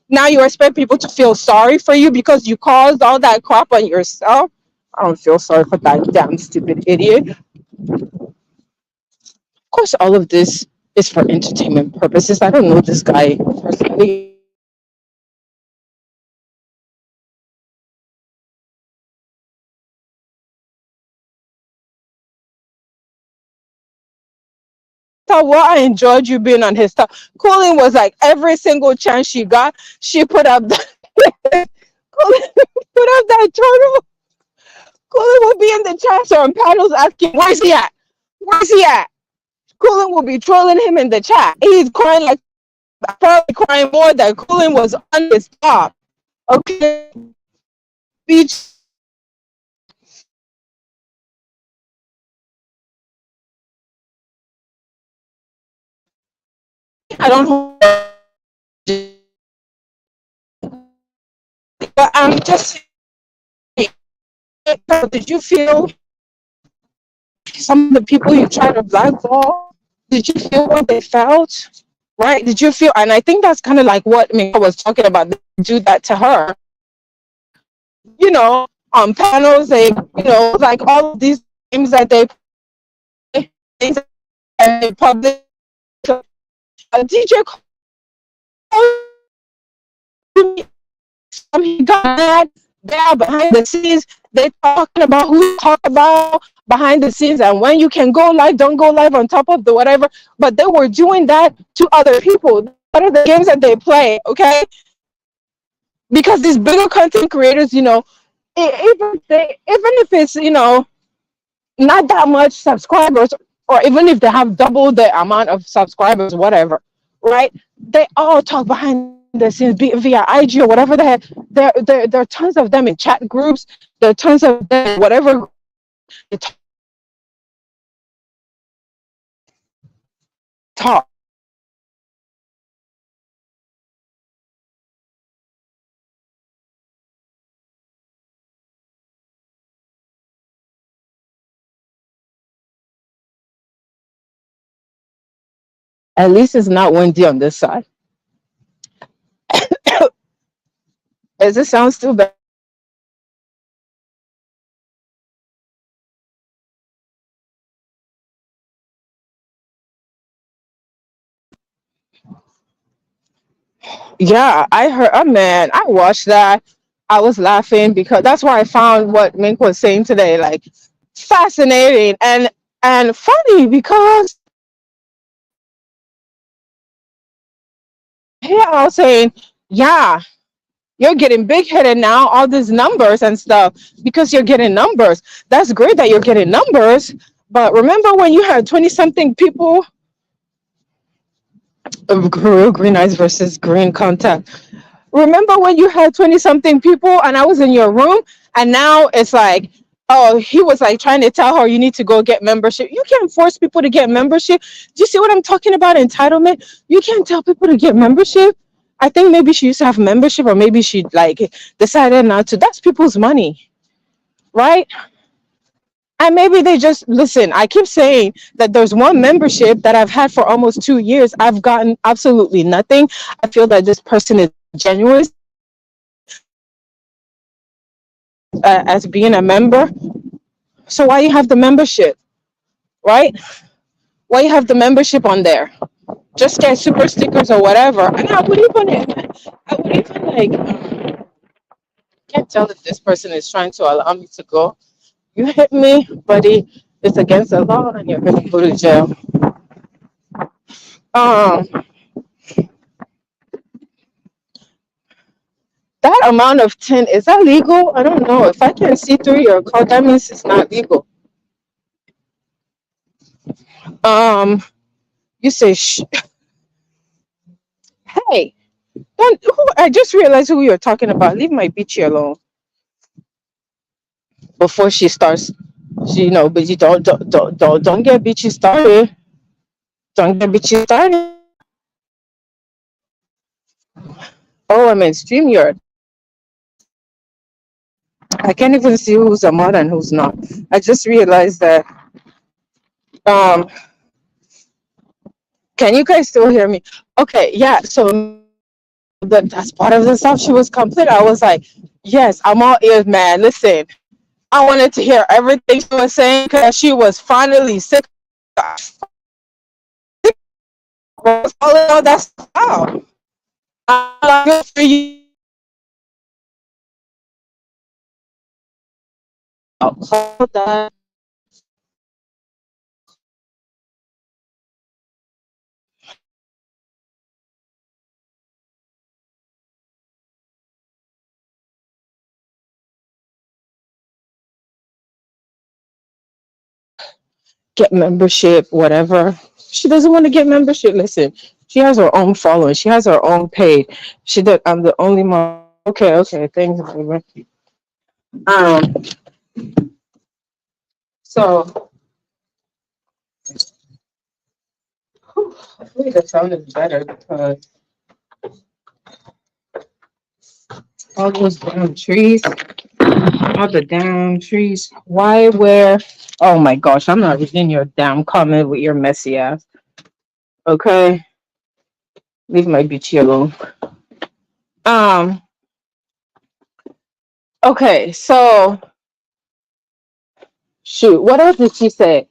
now you expect people to feel sorry for you because you caused all that crap on yourself. I don't feel sorry for that damn stupid idiot. Of course, all of this is for entertainment purposes. I don't know this guy personally. So what I enjoyed you being on his stuff. Colleen was like every single chance she got, she put up the Colleen put up that turtle. Colleen will be in the chat or on panels asking, where's he at? Where's he at? Colin will be trolling him in the chat. He's crying like probably crying more than Colin was on his top. Okay, beach. I don't know, but I'm just saying, did you feel some of the people you try to blackball? Did you feel what they felt? Right? Did you feel? And I think that's kind of like what Mika was talking about. They do that to her, on panels. Like all of these games that they play, things and they publish. A DJ he got mad there behind the scenes. They talking about who talk about behind the scenes and when you can go live, don't go live on top of the whatever. But they were doing that to other people. What are the games that they play? Okay, because these bigger content creators, even if it's not that much subscribers, or even if they have double the amount of subscribers, whatever, right? They all talk behind the scenes, be it via IG or whatever they have. There are tons of them in chat groups. There are tons of them, whatever. They talk. At least it's not windy on this side. Does it sound still bad? Yeah, I heard. Oh man, I watched that. I was laughing because that's where I found what Mink was saying today. Like fascinating and funny because here I was saying, yeah, you're getting big headed now, all these numbers and stuff, because you're getting numbers. That's great that you're getting numbers. But remember when you had 20 something people, green eyes versus green contact. Remember when you had 20 something people and I was in your room and now it's like, oh, he was like trying to tell her you need to go get membership. You can't force people to get membership. Do you see what I'm talking about? Entitlement. You can't tell people to get membership. I think maybe she used to have membership or maybe she like decided not to. That's people's money, right? And maybe they just listen. I keep saying that there's one membership that I've had for almost 2 years. I've gotten absolutely nothing. I feel that this person is genuine as being a member. So why you have the membership, right? Why you have the membership on there? Just get super stickers or whatever. And I would even like, can't tell if this person is trying to allow me to go. You hit me, buddy. It's against the law, and you're gonna go to jail. Um, that amount of tin, is that legal? I don't know. If I can see through your card, that means it's not legal. Um, you say, hey, don't. I just realized who you're talking about. Leave my bitchy alone before she starts. She, but you don't get bitchy started. Don't get bitchy started. Oh, I'm in StreamYard. I can't even see who's a mod and who's not. I just realized that. Um, can you guys still hear me? Okay, yeah. So that's part of the stuff. She was complete. I was like, yes, I'm all ears, man. Listen, I wanted to hear everything she was saying because she was finally sick. All that stuff out. I'm like, good for you. Hold that. Get membership, whatever. She doesn't want to get membership. Listen, she has her own following. She has her own page. She did. I'm the only one. Okay, okay. Thanks, baby. Um. So hopefully the sound is better because all those damn trees, all the damn trees. Why? Where? Oh my gosh! I'm not reading your damn comment with your messy ass. Okay, leave my bitchy alone. Um. Okay. So shoot. What else did she say?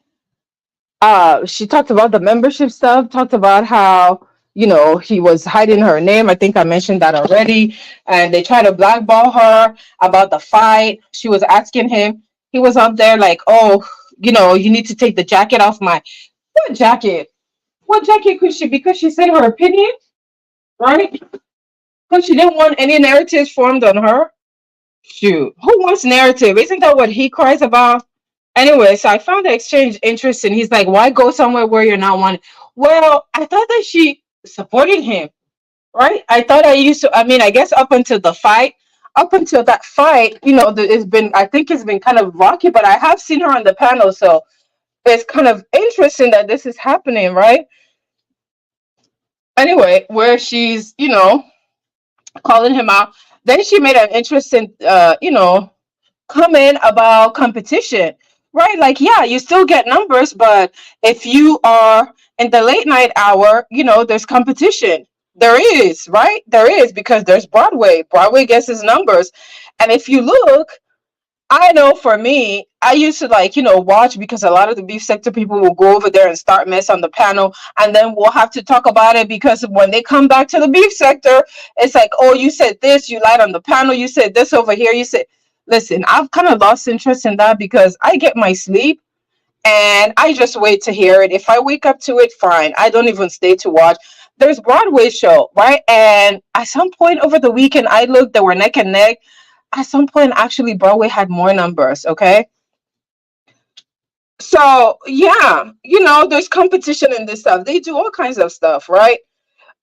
She talked about the membership stuff, talked about how, he was hiding her name. I think I mentioned that already. And they tried to blackball her about the fight. She was asking him, he was up there like, oh, you need to take the jacket off my. What jacket? What jacket could she? Because she said her opinion, right? Because she didn't want any narratives formed on her. Shoot, who wants narrative? Isn't that what he cries about? Anyway, so I found the exchange interesting. He's like, why go somewhere where you're not wanted? Well, I thought that she supported him, right? I thought I mean, I guess up until that fight, I think it's been kind of rocky, but I have seen her on the panel. So it's kind of interesting that this is happening, right? Anyway, where she's, calling him out. Then she made an interesting, comment about competition, right? Like, yeah, you still get numbers, but if you are in the late night hour, there's competition. There is, right? There is because there's Broadway. Broadway gets its numbers. And if you look, I know for me, I used to like, watch because a lot of the beef sector people will go over there and start mess on the panel. And then we'll have to talk about it because when they come back to the beef sector, it's like, oh, you said this, you lied on the panel, you said this over here, you said, listen, I've kind of lost interest in that because I get my sleep and I just wait to hear it. If I wake up to it, fine. I don't even stay to watch. There's Broadway show, right? And at some point over the weekend, I looked, they were neck and neck. At some point, actually, Broadway had more numbers, okay? So, yeah, there's competition in this stuff. They do all kinds of stuff, right?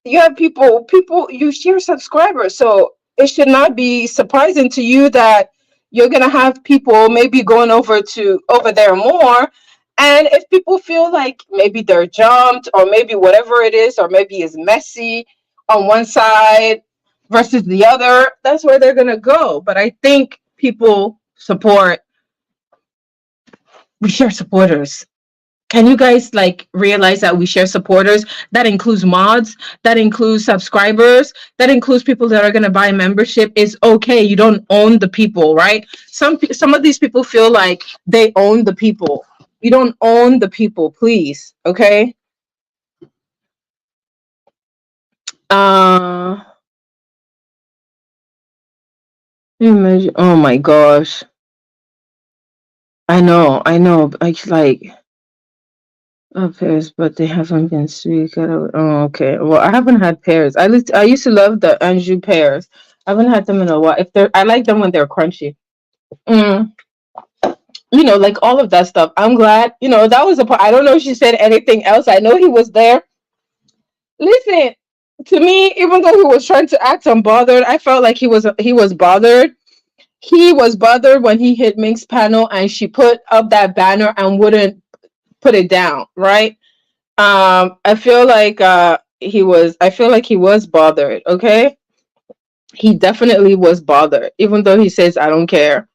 You have you share subscribers. So it should not be surprising to you that you're going to have people maybe going over there more. And if people feel like maybe they're jumped or maybe whatever it is, or maybe it's messy on one side versus the other, that's where they're going to go. But I think we share supporters. Can you guys like realize that we share supporters? That includes mods, that includes subscribers, that includes people that are going to buy membership. It's okay. You don't own the people, right? Some of these people feel like they own the people. You don't own the people, please. Okay. Uh oh my gosh. I know. Like pears, but they haven't been sweet. Oh, okay. Well, I haven't had pears. I used to love the Anjou pears. I haven't had them in a while. I like them when they're crunchy. Mm, like all of that stuff. I'm glad. That was a part. I don't know if she said anything else. I know he was there. Listen, to me, even though he was trying to act unbothered, I felt like he was bothered. he was bothered when he hit Mink's panel and she put up that banner and wouldn't put it down, right? I feel like he was bothered, okay? He definitely was bothered, even though he says I don't care,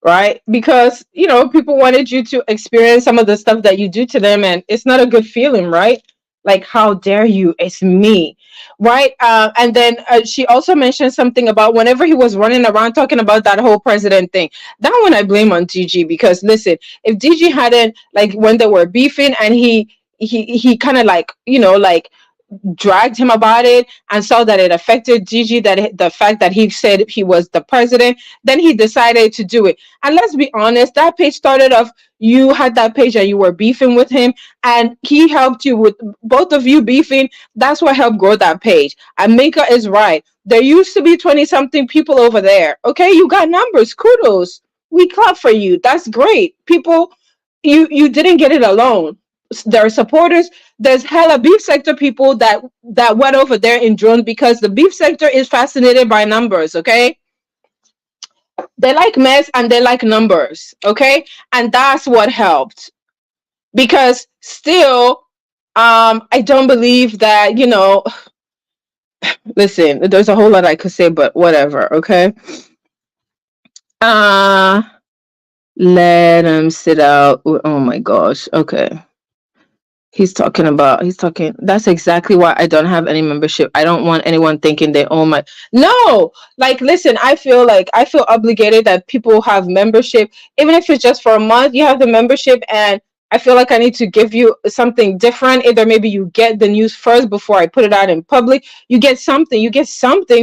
right? Because people wanted you to experience some of the stuff that you do to them, and it's not a good feeling, right? Like, how dare you? It's me, right? And then she also mentioned something about whenever he was running around talking about that whole president thing. That one I blame on DG, because listen, if DG hadn't, like, when they were beefing and he kind of like dragged him about it and saw that it affected Gigi, that the fact that he said he was the president, then he decided to do it. And let's be honest, that page started off, you had that page and you were beefing with him, and he helped you with both of you beefing. That's what helped grow that page. And Mika is right. There used to be 20 something people over there. Okay, you got numbers. Kudos. We clap for you. That's great. People, you didn't get it alone. There are supporters. There's hella beef sector people that went over there in drones, because the beef sector is fascinated by numbers. Okay, they like mess and they like numbers. Okay, and that's what helped, because still, I don't believe that, listen, there's a whole lot I could say, but whatever. Okay, uh let him sit out. Oh my gosh. Okay, he's talking. That's exactly why I don't have any membership. I don't want anyone thinking they own my. No, like, listen, I feel obligated that people have membership, even if it's just for a month. You have the membership, and I feel like I need to give you something different. Either maybe you get the news first before I put it out in public. You get something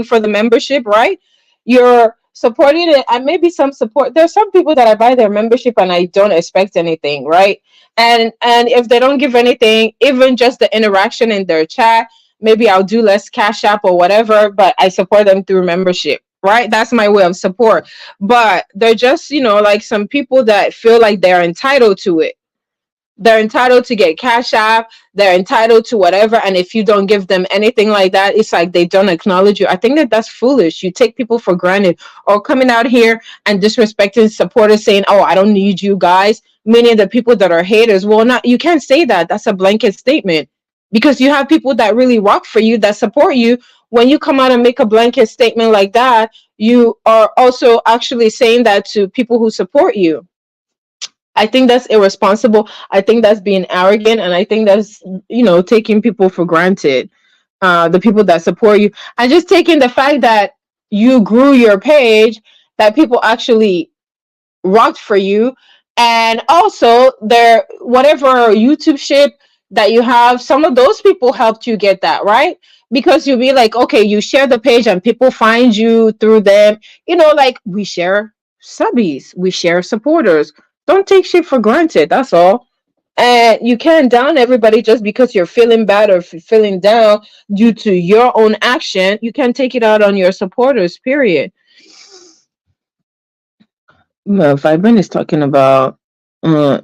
for the membership, right? You're supporting it, and maybe some support. There's some people that I buy their membership and I don't expect anything, right? And if they don't give anything, even just the interaction in their chat, maybe I'll do less cash app or whatever, but I support them through membership, right? That's my way of support. But they're just, like, some people that feel like they're entitled to it. They're entitled to get cash app. They're entitled to whatever. And if you don't give them anything like that, it's like they don't acknowledge you. I think that that's foolish. You take people for granted, or coming out here and disrespecting supporters, saying, oh, I don't need you guys. Meaning the people that are haters. Well, not, you can't say that. That's a blanket statement, because you have people that really rock for you, that support you. When you come out and make a blanket statement like that, you are also actually saying that to people who support you. I think that's irresponsible. I think that's being arrogant, and I think that's, taking people for granted. The people that support you, and just taking the fact that you grew your page, that people actually rocked for you, and also their whatever YouTube ship that you have, some of those people helped you get that, right? Because you'll be like, okay, you share the page and people find you through them. Like, we share subbies, we share supporters. Don't take shit for granted. That's all. And you can't down everybody just because you're feeling bad or feeling down due to your own action. You can take it out on your supporters, period. Well, Vibrant is talking about uh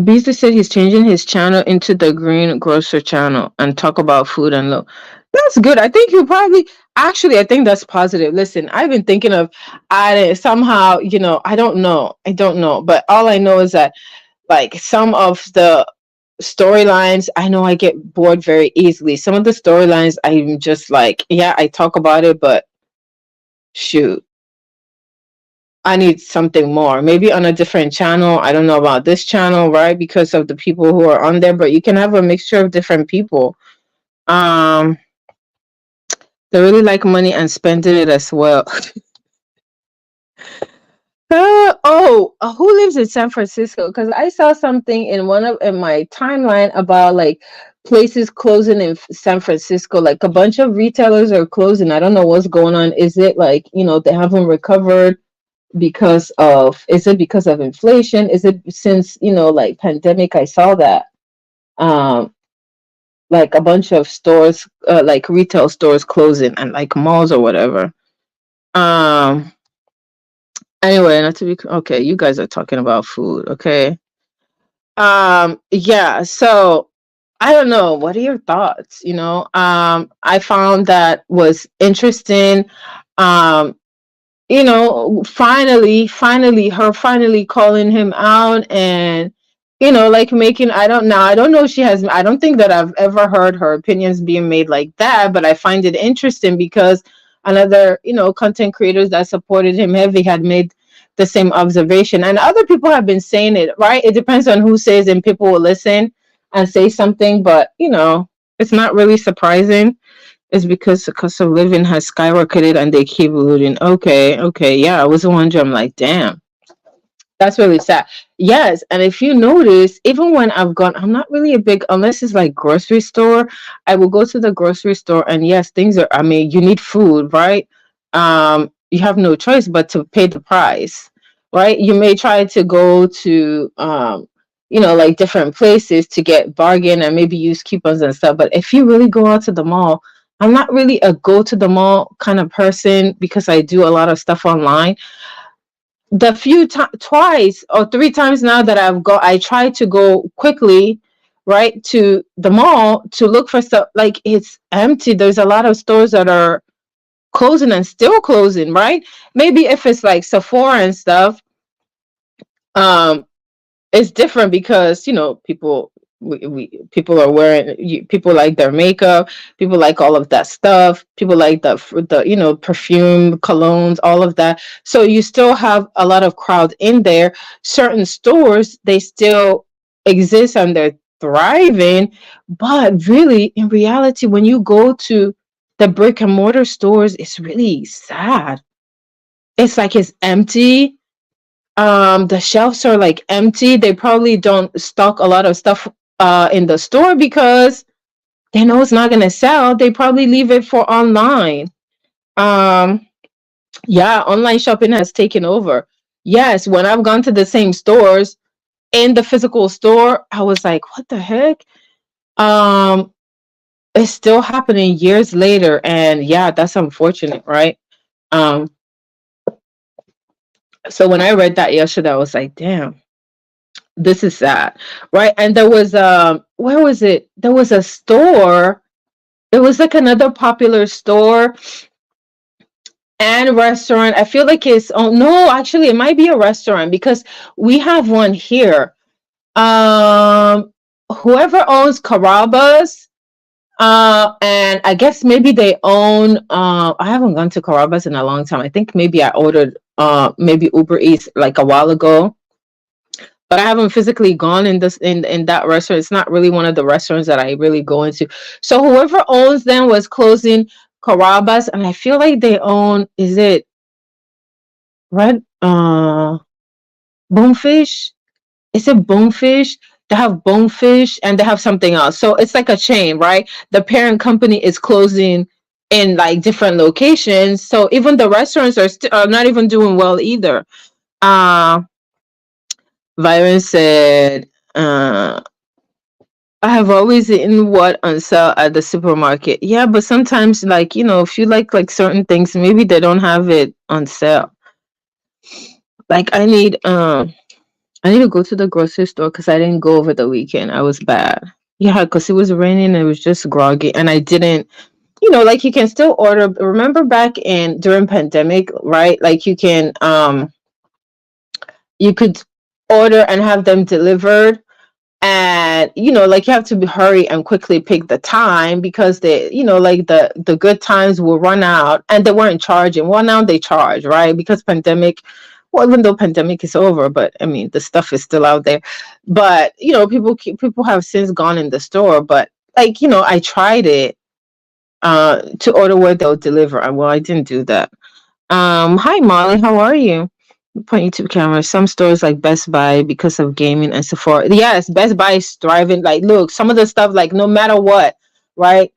Beasley said he's changing his channel into the Green Grocer channel and talk about food and love. That's good. I think you probably actually, I think that's positive. Listen, I've been thinking of adding somehow, I don't know. I don't know. But all I know is that, like, some of the storylines, I know I get bored very easily. Some of the storylines, I'm just like, yeah, I talk about it, but shoot, I need something more. Maybe on a different channel. I don't know about this channel, right? Because of the people who are on there, but you can have a mixture of different people. Um, they really like money and spending it as well. Who lives in San Francisco? Because I saw something in my timeline about, like, places closing in San Francisco. Like, a bunch of retailers are closing. I don't know what's going on. Is it like, they haven't recovered because of, is it because of inflation? Is it since, like, pandemic? I saw that. Um, like, a bunch of stores, like retail stores closing, and like malls or whatever. Um, anyway, not to be okay, you guys are talking about food, okay? Yeah, so I don't know. What are your thoughts? I found that was interesting. Um, finally her finally calling him out, and like making, I don't know, she has, I don't think that I've ever heard her opinions being made like that, but I find it interesting because another, content creators that supported him heavy had made the same observation, and other people have been saying it, right? It depends on who says, and people will listen and say something, but it's not really surprising. It's because the cost of living has skyrocketed and they keep looting. Okay, okay, yeah. I was wondering, I'm like, damn, that's really sad. Yes, and if you notice, even when I've gone, I'm not really a big, unless it's like grocery store, I will go to the grocery store, and yes, things are, I mean, you need food, right? You have no choice but to pay the price, right? You may try to go to like different places to get bargain and maybe use coupons and stuff, but if you really go out to the mall, I'm not really a go to the mall kind of person because I do a lot of stuff online. The twice or three times now that I try to go quickly, right, to the mall to look for stuff, like it's empty. There's a lot of stores that are closing and still closing, right? Maybe if it's like Sephora and stuff, um it's different because people, people are wearing, people like their makeup, people like all of that stuff, people like the perfume, colognes, all of that, so you still have a lot of crowd in there. Certain stores, they still exist and they're thriving, but really in reality, when you go to the brick and mortar stores, it's really sad. It's like it's empty. The shelves are like empty. They probably don't stock a lot of stuff in the store because they know it's not going to sell. They probably leave it for online. um yeah, online shopping has taken over. Yes, when I've gone to the same stores, in the physical store, I was like, what the heck? um it's still happening years later, and yeah, that's unfortunate, right? um so when I read that yesterday, I was like, damn, this is sad, right? And there was where was it? There was a store. It was like another popular store and restaurant. I feel like it's, oh no, actually it might be a restaurant because we have one here. Um Whoever owns Carrabba's, and I guess maybe they own, I haven't gone to Carrabba's in a long time. I think maybe I ordered maybe Uber Eats like a while ago, but I haven't physically gone in this in that restaurant. It's not really one of the restaurants that I really go into. So whoever owns them was closing Carrabba's, and I feel like they own, is it Red Bonefish? Is it Bonefish? They have Bonefish and they have something else. So it's like a chain, right? The parent company is closing in like different locations. So even the restaurants are not even doing well either. Uh Byron said, I have always eaten what on sale at the supermarket. Yeah, but sometimes, like, if you like certain things, maybe they don't have it on sale. Like I need to go to the grocery store because I didn't go over the weekend. I was bad. Yeah, because it was raining and it was just groggy, and I didn't. Like you can still order. Remember back in during pandemic, right? Like you could order and have them delivered, and like you have to hurry and quickly pick the time because like the good times will run out, and they weren't charging. Well, now they charge, right? Because pandemic, well, even though pandemic is over, but I mean the stuff is still out there. But people have since gone in the store, but like I tried it to order where they'll deliver, and well, I didn't do that. Hi Molly, how are you? Point YouTube camera. Some stores like Best Buy because of gaming and Sephora. Yes, Best Buy is thriving. Like, look, some of the stuff, like, no matter what, right?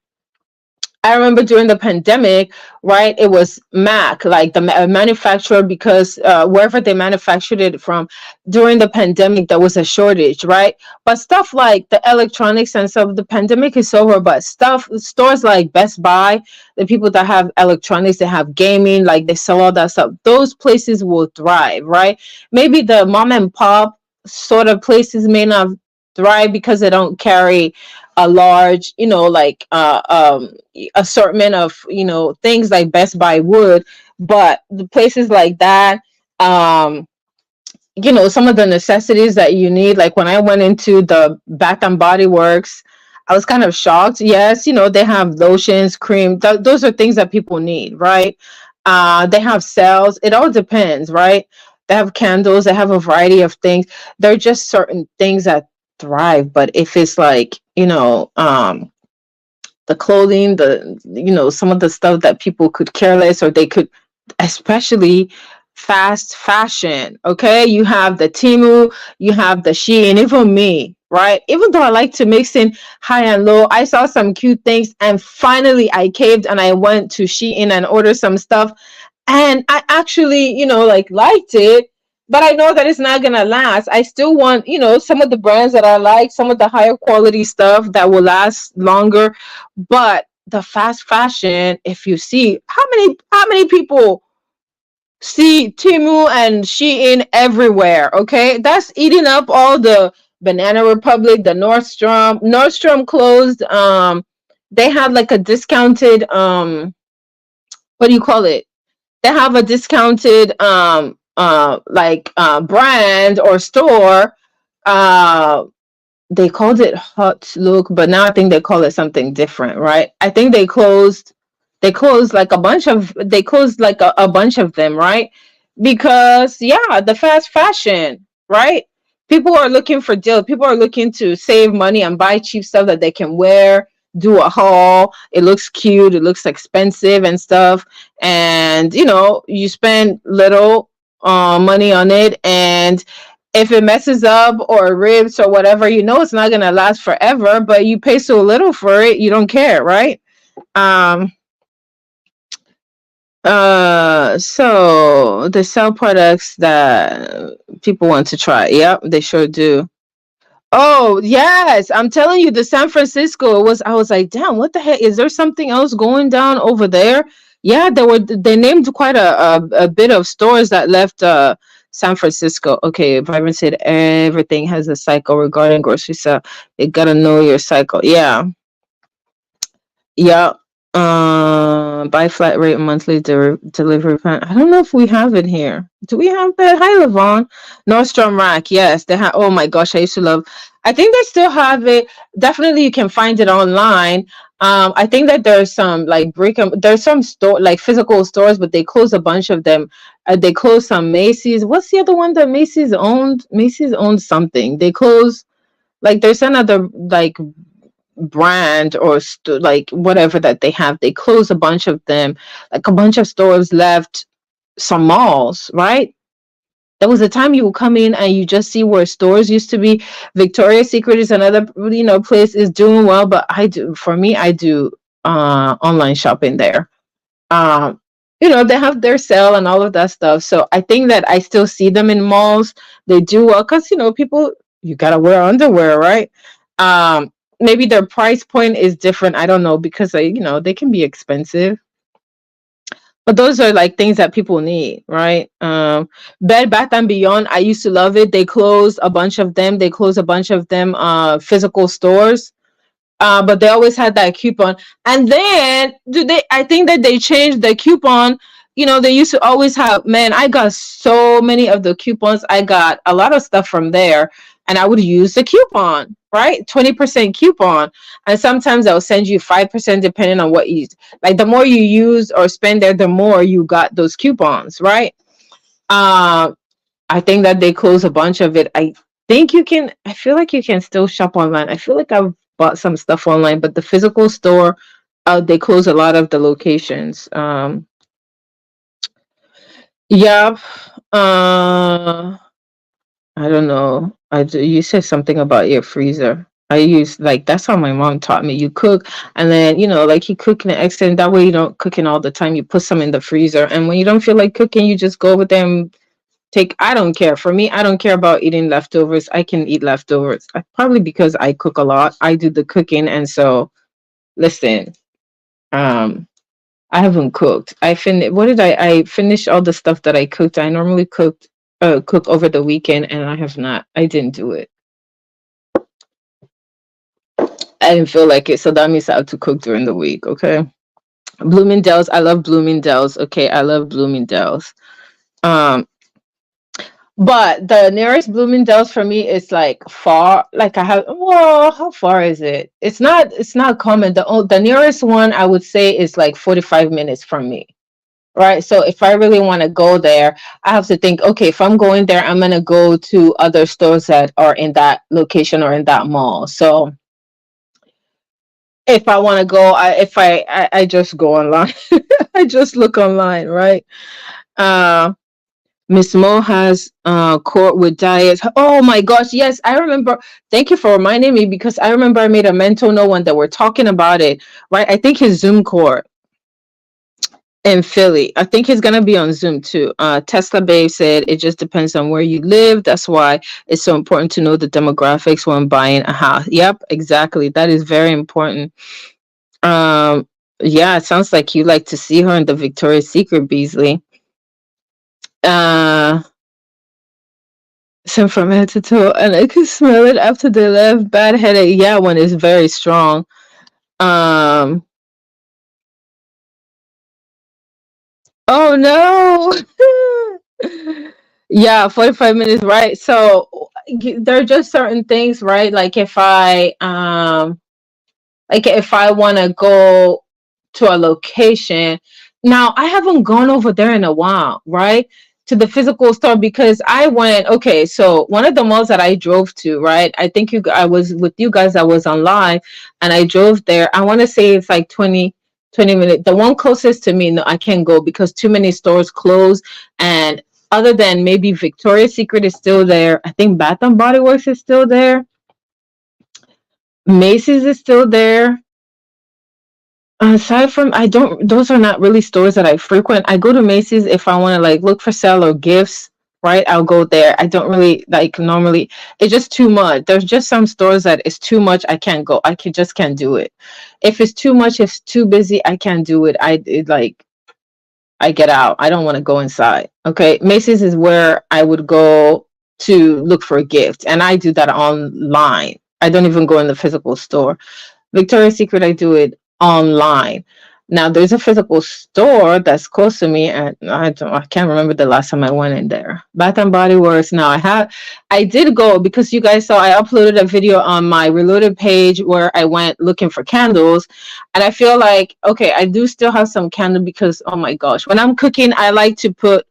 I remember during the pandemic, right? It was Mac, like the manufacturer, because wherever they manufactured it from during the pandemic, there was a shortage, right? But stuff like the electronics and stuff, the pandemic is over. But stores like Best Buy, the people that have electronics, they have gaming, like they sell all that stuff. Those places will thrive, right? Maybe the mom and pop sort of places may not thrive because they don't carry a large, like assortment of things like Best Buy would. but the places like that, um some of the necessities that you need, like when I went into the Bath and Body Works, I was kind of shocked. Yes, they have lotions, cream, those are things that people need, right? They have sales, it all depends, right? They have candles, they have a variety of things. There are just certain things that thrive, but if it's like, the clothing, some of the stuff that people could care less, or they could, especially fast fashion. Okay, you have the Timu, you have the Shein, even me, right? Even though I like to mix in high and low, I saw some cute things, and finally I caved and I went to Shein and ordered some stuff, and I actually, like liked it, but I know that it's not gonna last. I still want, some of the brands that I like, some of the higher quality stuff that will last longer. But the fast fashion, if you see how many people see Timu and Shein everywhere, okay? That's eating up all the Banana Republic, the Nordstrom. Nordstrom closed. They had like a discounted what do you call it? They have a discounted brand or store. uh they called it Hot Look, but now I think they call it something different, right? I think they closed like a bunch of them, right? Because yeah, the fast fashion, right? People are looking for deals. People are looking to save money and buy cheap stuff that they can wear, do a haul. It looks cute, it looks expensive and stuff. And you spend little money on it, and if it messes up or rips or whatever, it's not gonna last forever, but you pay so little for it, you don't care, right? Um so they sell products that people want to try. Yep, they sure do. Oh, yes. I'm telling you, the San Francisco I was like, damn, what the heck? Is there something else going down over there? Yeah, they named quite a bit of stores that left San Francisco. Okay, Vibrant said everything has a cycle regarding grocery sale. You gotta know your cycle. Yeah. Yeah. Buy flat rate monthly delivery plan. I don't know if we have it here. Do we have that? Hi, Levon. Nordstrom Rack. Yes, they have. Oh my gosh, I used to love. I think they still have it. Definitely, you can find it online. I think that there's some like there's some store like physical stores, but they closed a bunch of them. They closed some Macy's. What's the other one that Macy's owned? Macy's owned something. They closed, like there's another like brand or like whatever that they have. They closed a bunch of them, like a bunch of stores left some malls, right? There was a time you would come in and you just see where stores used to be. Victoria's Secret is another, place is doing well, but I do online shopping there. um they have their sale and all of that stuff, so I think that I still see them in malls. They do well because people, you gotta wear underwear, right? Maybe their price point is different, I don't know, because they can be expensive, but those are like things that people need, right? Bed Bath and Beyond, I used to love it. They closed a bunch of them. Physical stores, but they always had that coupon. And then I think that they changed the coupon. They used to always have, man, I got so many of the coupons. I got a lot of stuff from there, and I would use the coupon, right? 20% coupon. And sometimes I'll send you 5% depending on what you like. The more you use or spend there, the more you got those coupons, right? Um, I think that they close a bunch of it. I feel like you can still shop online. I feel like I've bought some stuff online, but the physical store, they close a lot of the locations. Yeah. I don't know. You said something about your freezer. I use like that's how my mom taught me. You cook, and then like you cook in an extent. That way you don't cook in all the time. You put some in the freezer, and when you don't feel like cooking, you just go over there and I don't care. For me, I don't care about eating leftovers. I can eat leftovers. Probably because I cook a lot. I do the cooking, and so listen. Um, I haven't cooked. What did I finished all the stuff that I cooked. I normally cook over the weekend, and I have not. I didn't do it. I didn't feel like it, so that means I have to cook during the week. Okay. Bloomingdale's. I love Bloomingdale's. Okay, I love Bloomingdale's. Um, but the nearest Bloomingdale's for me is like far. Like I have. Well, how far is it? It's not. It's not common. The nearest one I would say is like 45 minutes from me. Right. So if I really want to go there, I have to think, okay, if I'm going there, I'm gonna go to other stores that are in that location or in that mall. So if I want to go, I just go online. I just look online, right? Uh, Miss Mo has court with diets. Oh my gosh, yes, I remember. Thank you for reminding me because I remember I made a mental note when they were talking about it, right? I think his Zoom court in Philly. I think he's gonna be on Zoom too. Tesla Babe said it just depends on where you live. That's why it's so important to know the demographics when buying a house. Yep, exactly. That is very important. Um, yeah, it sounds like you like to see her in the Victoria's Secret, Beasley. Uh, some from head to toe, and I could smell it after they left. Bad headache. Yeah, when it's very strong. Um, oh no. Yeah, 45 minutes, right? So there are just certain things, right? Like if I want to go to a location. Now, I haven't gone over there in a while, right? To the physical store because I went, okay, so one of the malls that I drove to, right? I think I was with you guys, I was online and I drove there. I want to say it's like 20 minutes. The one closest to me, no, I can't go because too many stores close. And other than maybe Victoria's Secret is still there. I think Bath and Body Works is still there. Macy's is still there. Aside from, I don't, those are not really stores that I frequent. I go to Macy's if I want to like look for sale or gifts, right? I'll go there. I don't really like normally, it's just too much. There's just some stores that it's too much. I can't go. Just can't do it. If it's too much, if it's too busy, I can't do it. I get out. I don't want to go inside. Okay. Macy's is where I would go to look for a gift. And I do that online. I don't even go in the physical store. Victoria's Secret, I do it online. Now there's a physical store that's close to me, and I can't remember the last time I went in there. Bath and Body Works. Now I did go because you guys saw I uploaded a video on my Reloaded page where I went looking for candles, and I feel like okay, I do still have some candle because oh my gosh, when I'm cooking, I like to put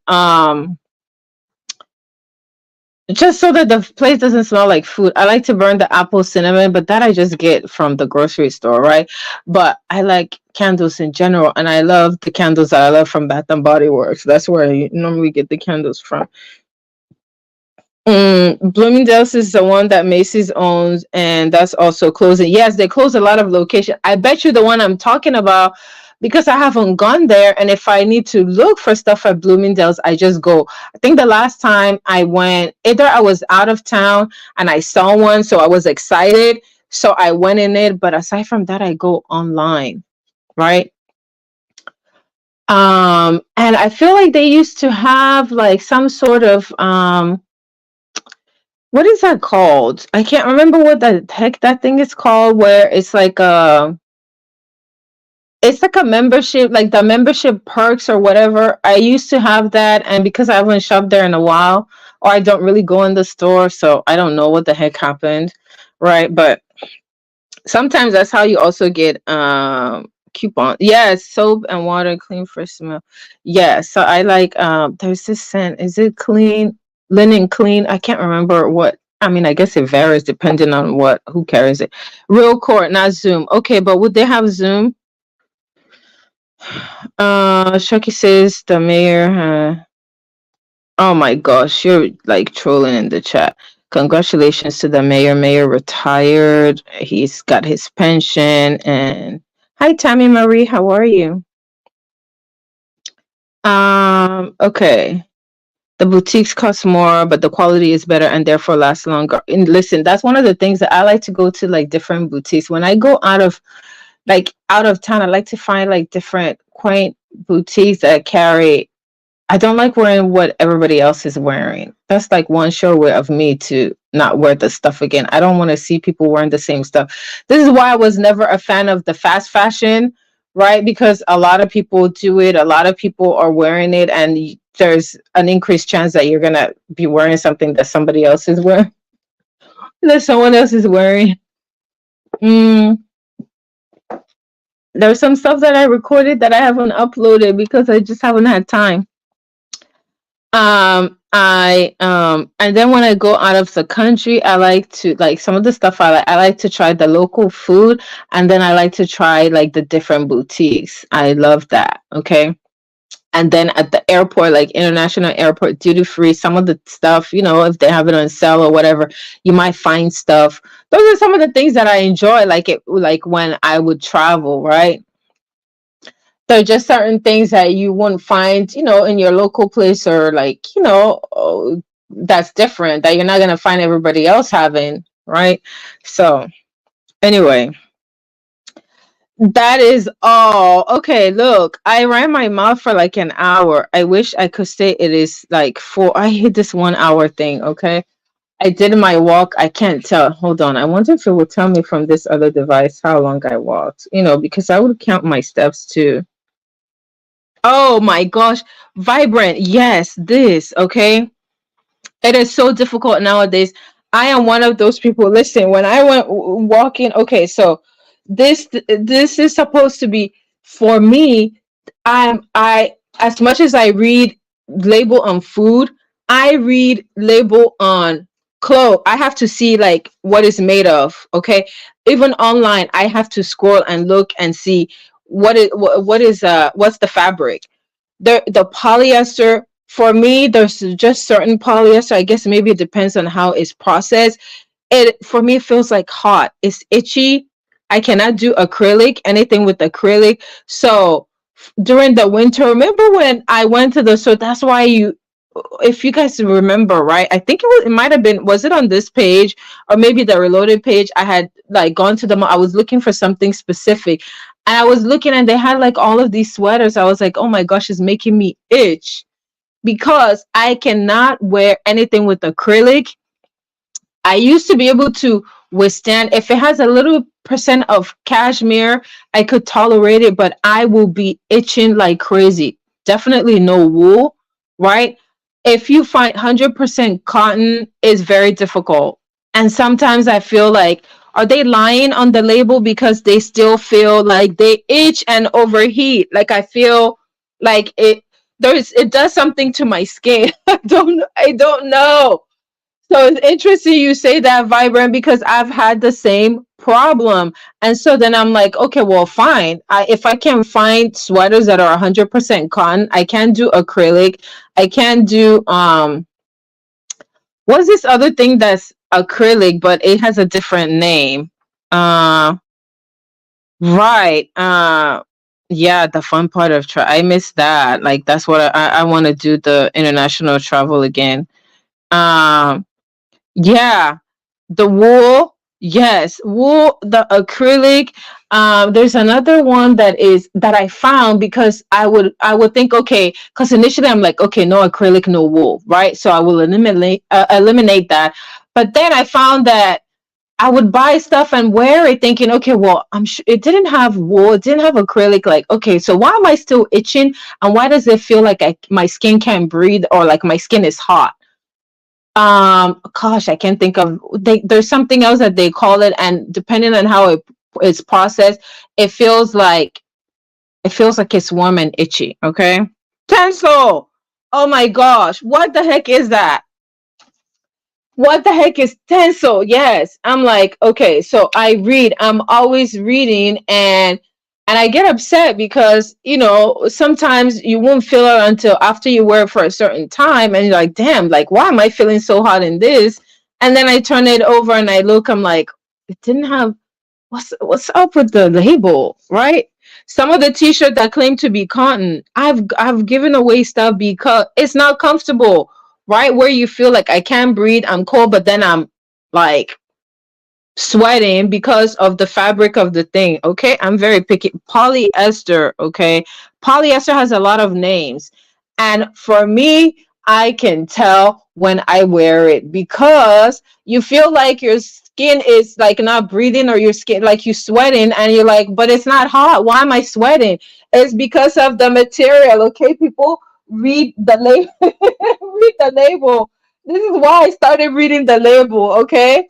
just so that the place doesn't smell like food. I like to burn the apple cinnamon, but that I just get from the grocery store, right? But I like candles in general, and I love the candles that I love from Bath and Body Works. That's where I normally get the candles from. Bloomingdale's is the one that Macy's owns, and that's also closing. Yes, they close a lot of locations. I bet you the one I'm talking about because I haven't gone there. And if I need to look for stuff at Bloomingdale's, I just go. I think the last time I went, either I was out of town and I saw one, so I was excited, so I went in it. But aside from that, I go online, right? And I feel like they used to have like some sort of what is that called? I can't remember what the heck that thing is called, where it's like a membership, like the membership perks or whatever. I used to have that, and because I haven't shopped there in a while, or I don't really go in the store, so I don't know what the heck happened, right? But sometimes that's how you also get coupon. Yes, soap and water, clean fresh smell. Yeah, so I like there's this scent. Is it clean? Linen clean? I can't remember what. I mean, I guess it varies depending on what who carries it. Real court, not Zoom. Okay, but would they have Zoom? Shucky says the mayor. Oh my gosh, you're like trolling in the chat. Congratulations to the mayor. Mayor retired. He's got his pension. And hi, Tammy Marie. How are you? Okay. The boutiques cost more, but the quality is better and therefore last longer. And listen, that's one of the things that I like to go to, like different boutiques. When I go out of town, I like to find like different quaint boutiques that carry. I don't like wearing what everybody else is wearing. That's like one sure way of me to not wear the stuff again. I don't want to see people wearing the same stuff. This is why I was never a fan of the fast fashion, right? Because a lot of people do it, a lot of people are wearing it, and there's an increased chance that you're gonna be wearing something that somebody else is wearing, that someone else is wearing. Mm, there's some stuff that I recorded that I haven't uploaded because I just haven't had time. And then when I go out of the country, I like to, like, some of the stuff I like to try the local food, and then I like to try like the different boutiques. I love that. Okay. And then at the airport, like international airport, duty free, some of the stuff, if they have it on sale or whatever, you might find stuff. Those are some of the things that I enjoy, like when I would travel, right? There are just certain things that you wouldn't find, in your local place, or like, that's different, that you're not gonna find everybody else having, right? So anyway, that is all. Okay, look, I ran my mouth for like an hour. I wish I could say it is like four. I hate this 1 hour thing. Okay, I did my walk. I can't tell. Hold on. I wonder if it will tell me from this other device how long I walked. Because I would count my steps too. Oh my gosh, vibrant. Yes, this. Okay. It is so difficult nowadays. I am one of those people. Listen, when I went walking, okay, so this is supposed to be for me. I As much as I read label on food, I read label on clothes. I have to see like what is made of. Okay, even online, I have to scroll and look and see what's the fabric. The polyester, for me, there's just certain polyester. I guess maybe it depends on how it's processed. It, for me, feels like hot. It's itchy. I cannot do acrylic, anything with acrylic. So during the winter, remember when I went to the store? That's why if you guys remember, right? I think it might have been, was it on this page or maybe the reloaded page? I had like gone to the mall. I was looking for something specific, and I was looking, and they had like all of these sweaters. I was like, oh my gosh, it's making me itch because I cannot wear anything with acrylic. I used to be able to withstand, if it has a little percent of cashmere, I could tolerate it, but I will be itching like crazy. Definitely no wool, right? If you find 100% cotton, is very difficult. And sometimes I feel like, are they lying on the label because they still feel like they itch and overheat? Like I feel like it does something to my skin. I don't know. So it's interesting you say that, vibrant, because I've had the same problem. And so then I'm like, okay, well, fine. If I can find sweaters that are 100% cotton, I can do acrylic. I can do what's this other thing that's acrylic but it has a different name? Uh right. Yeah, the fun part of I miss that. Like that's what I want to do, the international travel again. Um Yeah, the wool. Yes, wool, the acrylic. There's another one that I found because I would think, okay, because initially I'm like, okay, no acrylic, no wool, right? So I will eliminate that. But then I found that I would buy stuff and wear it thinking, okay, well, I'm sure it didn't have wool, it didn't have acrylic. Like, okay, so why am I still itching? And why does it feel like my skin can't breathe, or like my skin is hot? Gosh, I can't think of, there's something else that they call it, and depending on how it's processed, it feels like it's warm and itchy. Okay. Tencel. Oh my gosh, what the heck is that? What the heck is Tencel? Yes, I'm like, okay, so I'm always reading, and I get upset because sometimes you won't feel it until after you wear it for a certain time, and you're like, damn, like, why am I feeling so hot in this? And then I turn it over and I look, I'm like, it didn't have, what's up with the label, right? Some of the t-shirt that claim to be cotton, I've given away stuff because it's not comfortable, right? Where you feel like I can't breathe, I'm cold, but then I'm like sweating because of the fabric of the thing. Okay, I'm very picky. Polyester. Okay, polyester has a lot of names, and for me, I can tell when I wear it because you feel like skin is like not breathing, or your skin like you sweating, and you're like, but it's not hot. Why am I sweating? It's because of the material. Okay, people, read the label. Read the label. This is why I started reading the label. Okay,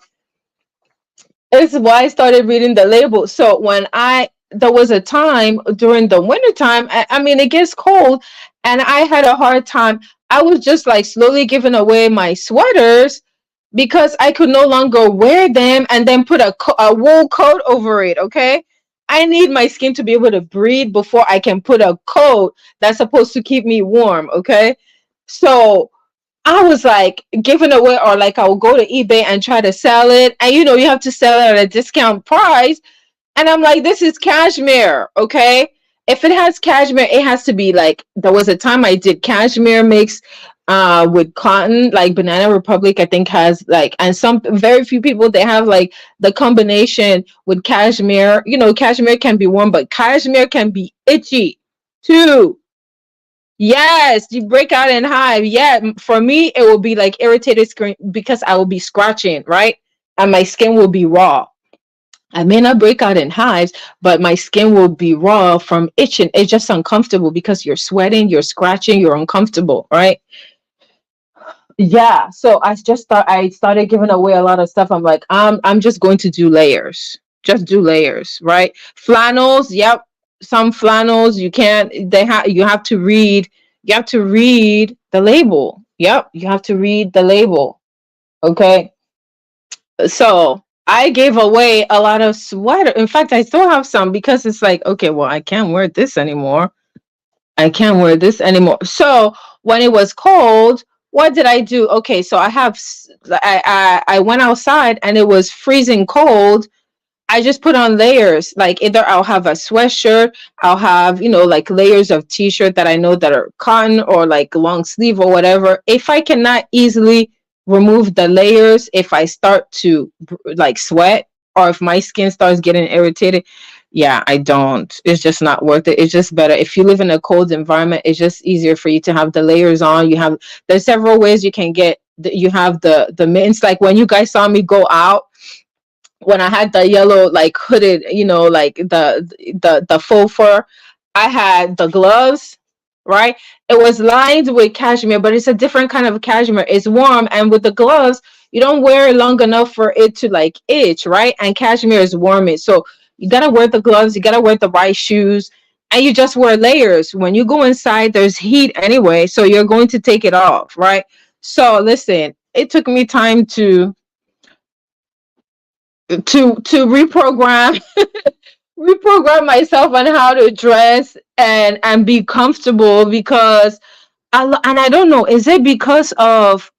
this is why I started reading the label. So when I there was a time during the winter time, I mean it gets cold, and I had a hard time. I was just like slowly giving away my sweaters because I could no longer wear them and then put a wool coat over it. Okay, I need my skin to be able to breathe before I can put a coat that's supposed to keep me warm. Okay, so I was like giving away, or like I would go to eBay and try to sell it, and you have to sell it at a discount price. And I'm like, this is cashmere, okay? If it has cashmere, it has to be like, there was a time I did cashmere mix with cotton, like Banana Republic, I think has like, and some very few people, they have like the combination with cashmere. Cashmere can be warm, but cashmere can be itchy too. Yes, you break out in hive. Yeah, for me, it will be like irritated skin because I will be scratching, right? And my skin will be raw. I may not break out in hives, but my skin will be raw from itching. It's just uncomfortable because you're sweating, you're scratching, you're uncomfortable, right? Yeah. So I started giving away a lot of stuff. I'm like, I'm just going to do layers. Just do layers, right? Flannels, yep. Some flannels you can't you have to read the label. Yep, you have to read the label. Okay. So I gave away a lot of sweater. In fact, I still have some because it's like, okay, well, I can't wear this anymore. I can't wear this anymore. So when it was cold, what did I do? Okay, so I went outside and it was freezing cold. I just put on layers. Like either I'll have a sweatshirt, I'll have, like layers of t-shirt that I know that are cotton or like long sleeve or whatever. If I cannot easily remove the layers, if I start to like sweat, or if my skin starts getting irritated, yeah, I don't. It's just not worth it. It's just better if you live in a cold environment. It's just easier for you to have the layers on. There's several ways you can get. You have the mittens. Like when you guys saw me go out, when I had the yellow like hooded, like the faux fur, I had the gloves, right? It was lined with cashmere, but it's a different kind of cashmere. It's warm, and with the gloves, you don't wear it long enough for it to like itch, right? And cashmere is warming, so you gotta wear the gloves, you gotta wear the right shoes, and you just wear layers. When you go inside, there's heat anyway, so you're going to take it off, right? So listen, it took me time to reprogram myself on how to dress and be comfortable, because and I don't know, is it because of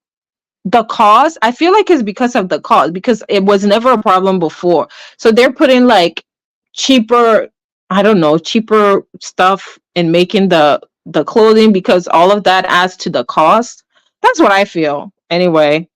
the cost? I feel like it's because of the cost, because it was never a problem before, so they're putting like cheaper, I don't know, cheaper stuff in making the clothing, because all of that adds to the cost. That's what I feel anyway.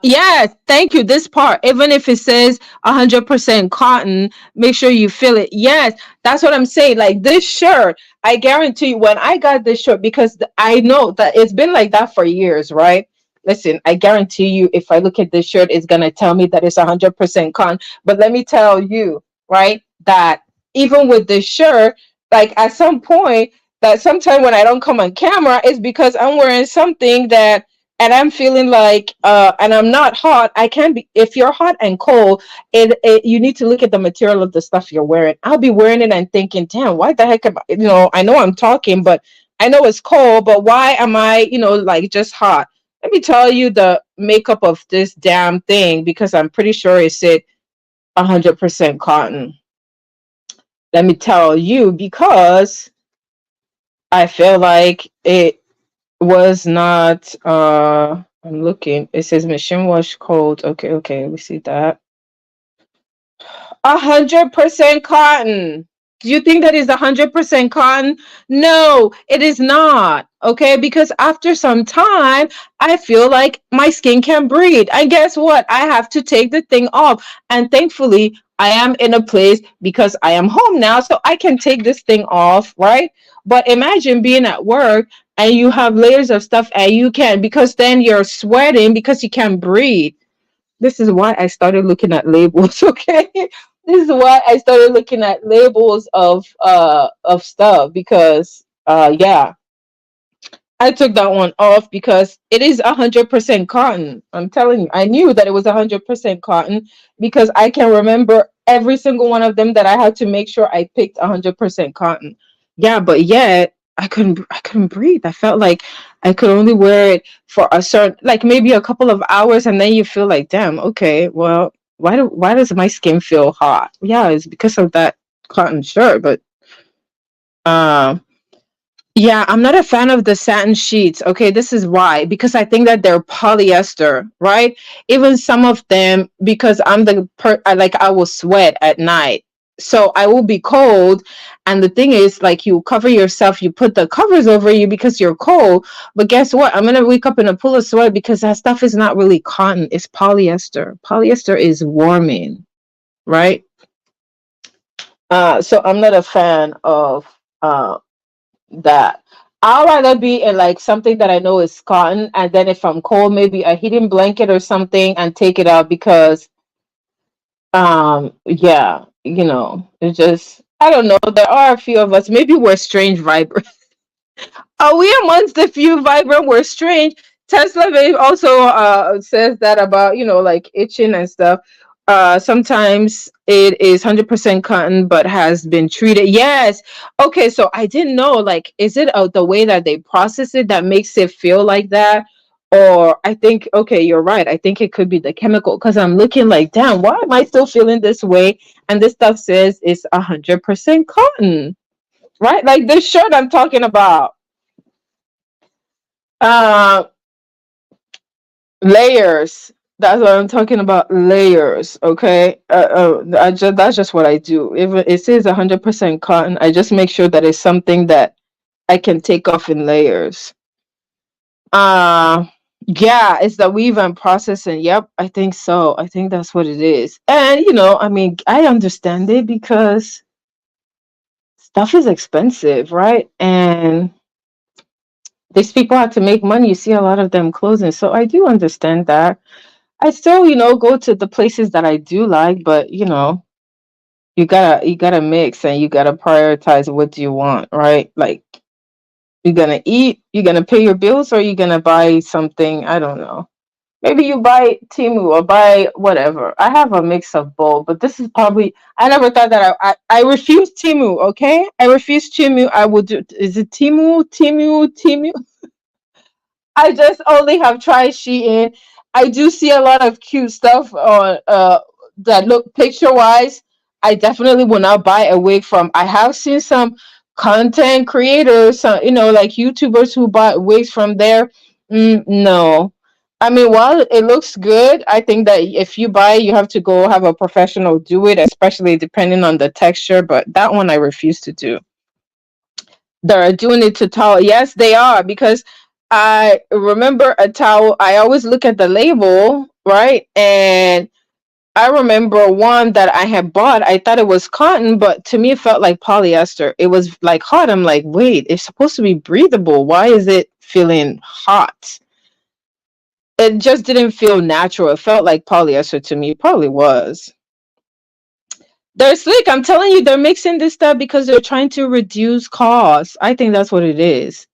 Yes, thank you. This part, even if it says 100% cotton, make sure you feel it. Yes, that's what I'm saying. Like this shirt, I guarantee you, when I got this shirt, because I know that it's been like that for years, right? Listen, I guarantee you, if I look at this shirt, it's gonna tell me that it's 100% cotton. But let me tell you, right, that even with this shirt, like at some point, that sometime when I don't come on camera, it's because I'm wearing something that, and I'm feeling like and I'm not hot. I can be. If you're hot and cold, you need to look at the material of the stuff you're wearing. I'll be wearing it and thinking, damn, why the heck am I, I know I'm talking, but I know it's cold, but why am I, like just hot? Let me tell you the makeup of this damn thing, because I'm pretty sure it said 100% cotton. Let me tell you, because I feel like it was not I'm looking. It says machine wash cold. Okay, we see that. 100% cotton. Do you think that is 100% cotton? No, it is not. Okay, because after some time, I feel like my skin can breathe. And guess what? I have to take the thing off. And thankfully, I am in a place, because I am home now, so I can take this thing off, right? But imagine being at work and you have layers of stuff and you can't, because then you're sweating because you can't breathe. This is why I started looking at labels. Okay, this is why I started looking at labels of stuff because yeah, I took that one off because it is 100% cotton. I'm telling you, I knew that it was 100% cotton because I can remember every single one of them that I had to make sure I picked 100% cotton. Yeah, but yet I couldn't breathe. I felt like I could only wear it for a certain, like maybe a couple of hours, and then you feel like, damn, okay, well, why does my skin feel hot? Yeah, it's because of that cotton shirt, but um yeah, I'm not a fan of the satin sheets. Okay, this is why. Because I think that they're polyester, right? Even some of them, because I will sweat at night. So I will be cold. And the thing is, like, you cover yourself, you put the covers over you because you're cold. But guess what? I'm gonna wake up in a pool of sweat because that stuff is not really cotton, it's polyester. Polyester is warming, right? So I'm not a fan of that. I'll rather be in like something that I know is cotton, and then if I'm cold, maybe a heating blanket or something, and take it out because, yeah, it's just I don't know. There are a few of us. Maybe we're strange vibrators. Are we amongst the few vibrant were strange? Tesla Babe also says that about, like itching and stuff. Sometimes it is 100% cotton but has been treated. Yes. Okay, so I didn't know, like, is it the way that they process it that makes it feel like that? Or I think, okay, you're right. I think it could be the chemical because I'm looking like, damn, why am I still feeling this way? And this stuff says it's 100% cotton, right? Like this shirt I'm talking about. Uh, layers. That's what I'm talking about. Layers. Okay. That's just what I do. If it says 100% cotton, I just make sure that it's something that I can take off in layers. Uh, yeah, it's the weave and processing. Yep, I think so. I think that's what it is. And I mean, I understand it because stuff is expensive, right? And these people have to make money. You see a lot of them closing. So I do understand that. I still, go to the places that I do like, but you gotta mix and you gotta prioritize what do you want, right? Like you're gonna eat, you're gonna pay your bills, or you're gonna buy something, I don't know. Maybe you buy Timu or buy whatever. I have a mix of both, but this is probably I never thought that I refuse Timu, okay? I refuse Timu. I would do is it Timu? I just only have tried Shein. I do see a lot of cute stuff on that look picture wise. I definitely will not buy a wig from. I have seen some content creators, some, like YouTubers who bought wigs from there. No. I mean, while it looks good, I think that if you buy, you have to go have a professional do it, especially depending on the texture. But that one I refuse to do. They're doing it to towel. Yes, they are because I remember a towel. I always look at the label, right? And I remember one that I had bought. I thought it was cotton, but to me it felt like polyester. It was like hot. I'm like, wait, it's supposed to be breathable. Why is it feeling hot? It just didn't feel natural. It felt like polyester to me. It probably was. They're slick. I'm telling you, they're mixing this stuff because they're trying to reduce costs. I think that's what it is.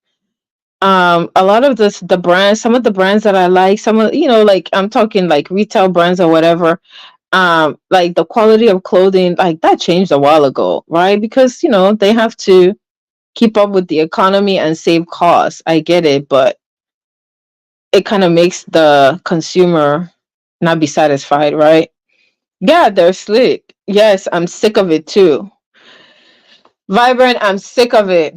A lot of the brands, some of the brands that I like, some of, like I'm talking like retail brands or whatever, like the quality of clothing, like that changed a while ago, right? Because they have to keep up with the economy and save costs. I get it, but it kind of makes the consumer not be satisfied, right? Yeah, they're slick. Yes, I'm sick of it too. Vibrant, I'm sick of it.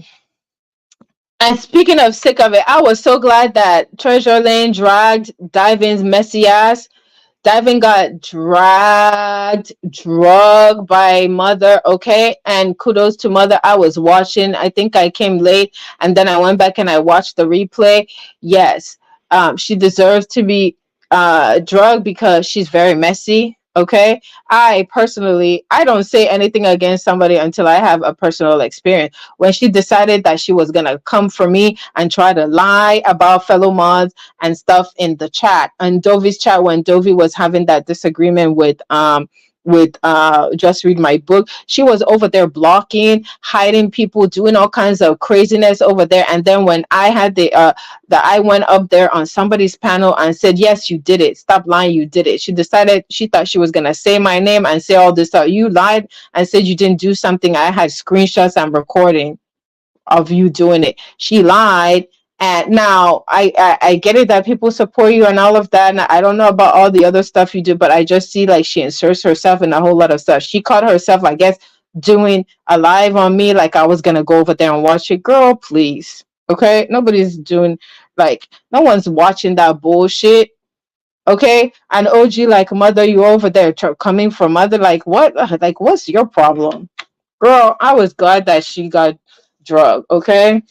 And speaking of sick of it, I was so glad that Treasure Lane dragged Divin's messy ass. Divin got drugged by Mother, okay? And kudos to Mother. I was watching. I think I came late, and then I went back and I watched the replay. Yes, she deserves to be drugged because she's very messy. Okay. I personally, I don't say anything against somebody until I have a personal experience. When she decided that she was going to come for me and try to lie about fellow mods and stuff in the chat, and Dovi's chat, when Dovi was having that disagreement with just read my book, she was over there blocking, hiding people, doing all kinds of craziness over there. And then when I had that I went up there on somebody's panel and said, yes, you did it. Stop lying, you did it. She decided, she thought she was going to say my name and say all this stuff. You lied and said you didn't do something. I had screenshots and recording of you doing it. She lied. And now I get it that people support you and all of that. And I don't know about all the other stuff you do, but I just see like she inserts herself in a whole lot of stuff. She caught herself, I guess, doing a live on me like I was going to go over there and watch it. Girl, please. Okay. Nobody's doing, like, no one's watching that bullshit. Okay. And OG, like, mother, you over there coming from mother. Like, what? Like, what's your problem? Girl, I was glad that she got drugged. Okay.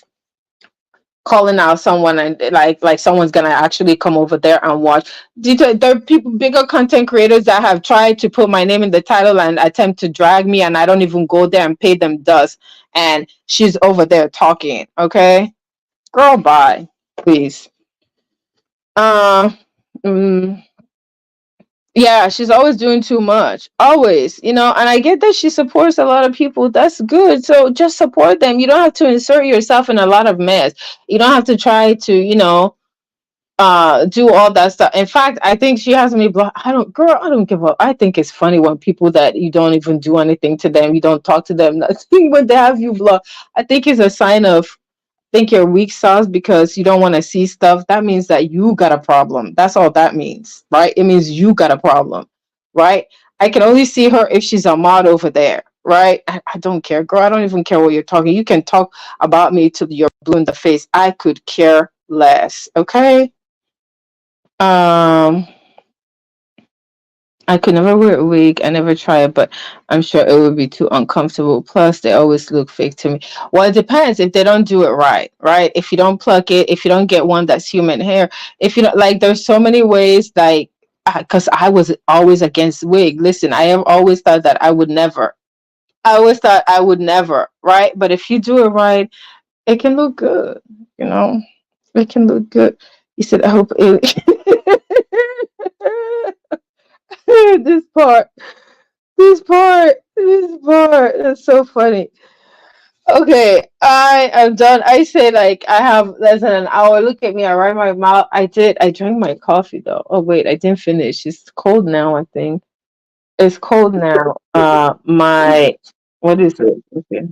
Calling out someone and like someone's gonna actually come over there and watch. There are people, bigger content creators, that have tried to put my name in the title and attempt to drag me, and I don't even go there and pay them dust. And she's over there talking. Okay, girl, bye, please. Uh, mm, yeah, she's always doing too much. Always, and I get that she supports a lot of people. That's good. So just support them. You don't have to insert yourself in a lot of mess. You don't have to try to, do all that stuff. In fact, I think she has me blocked. I don't give up. I think it's funny when people that you don't even do anything to them, you don't talk to them, nothing, when they have you blocked. I think it's a sign of, think you're weak sauce because you don't want to see stuff. That means that you got a problem. That's all that means, right? It means you got a problem, right? I can only see her if she's a mod over there, right? I don't care, girl. I don't even care what you're talking. You can talk about me till you're blue in the face. I could care less, okay? Um, I could never wear a wig. I never try it, but I'm sure it would be too uncomfortable. Plus, they always look fake to me. Well, it depends if they don't do it right, right? If you don't pluck it, if you don't get one that's human hair, if you don't, like, there's so many ways, like, because I was always against wig. Listen, I have always thought that I would never. I always thought I would never, right? But if you do it right, it can look good, you know? It can look good. You said, I hope it. this part, this part. That's so funny. Okay, I am done. I say, like, I have less than an hour. Look at me. I ran my mouth. I did. I drank my coffee though. Oh wait, I didn't finish. It's cold now, I think. It's cold now. My, what is it? Okay.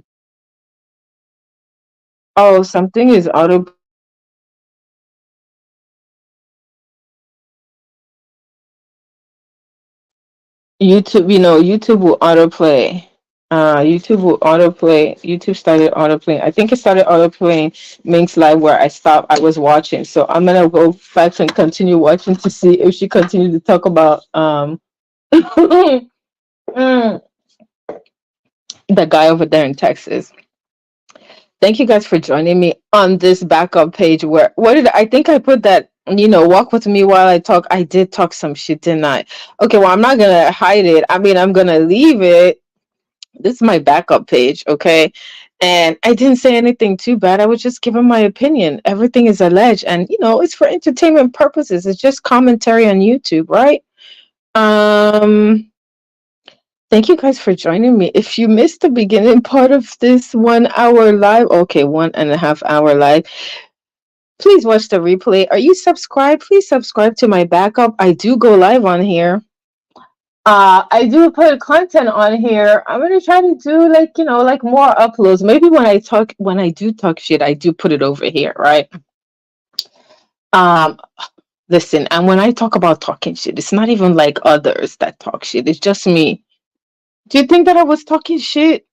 Oh, something is auto. YouTube, YouTube will autoplay. YouTube will autoplay. YouTube started autoplaying. I think it started autoplaying Mink's live where I stopped. I was watching, so I'm gonna go back and continue watching to see if she continued to talk about mm, the guy over there in Texas. Thank you guys for joining me on this backup page. Where, what did I think I put that? Walk with me while I talk. I did talk some shit, didn't I? Okay, well, I'm not gonna hide it. I mean, I'm gonna leave it. This is my backup page, okay? And I didn't say anything too bad. I was just giving my opinion. Everything is alleged, and it's for entertainment purposes. It's just commentary on YouTube, right? Um, thank you guys for joining me. If you missed the beginning part of this 1 hour live, okay, 1.5 hour live, please watch the replay. Are you subscribed? Please subscribe to my backup. I do go live on here. I do put content on here. I'm gonna try to do, like, like, more uploads. Maybe when I do talk shit, I do put it over here, right? Um, listen, and when I talk about talking shit, it's not even like others that talk shit. It's just me. Do you think that I was talking shit?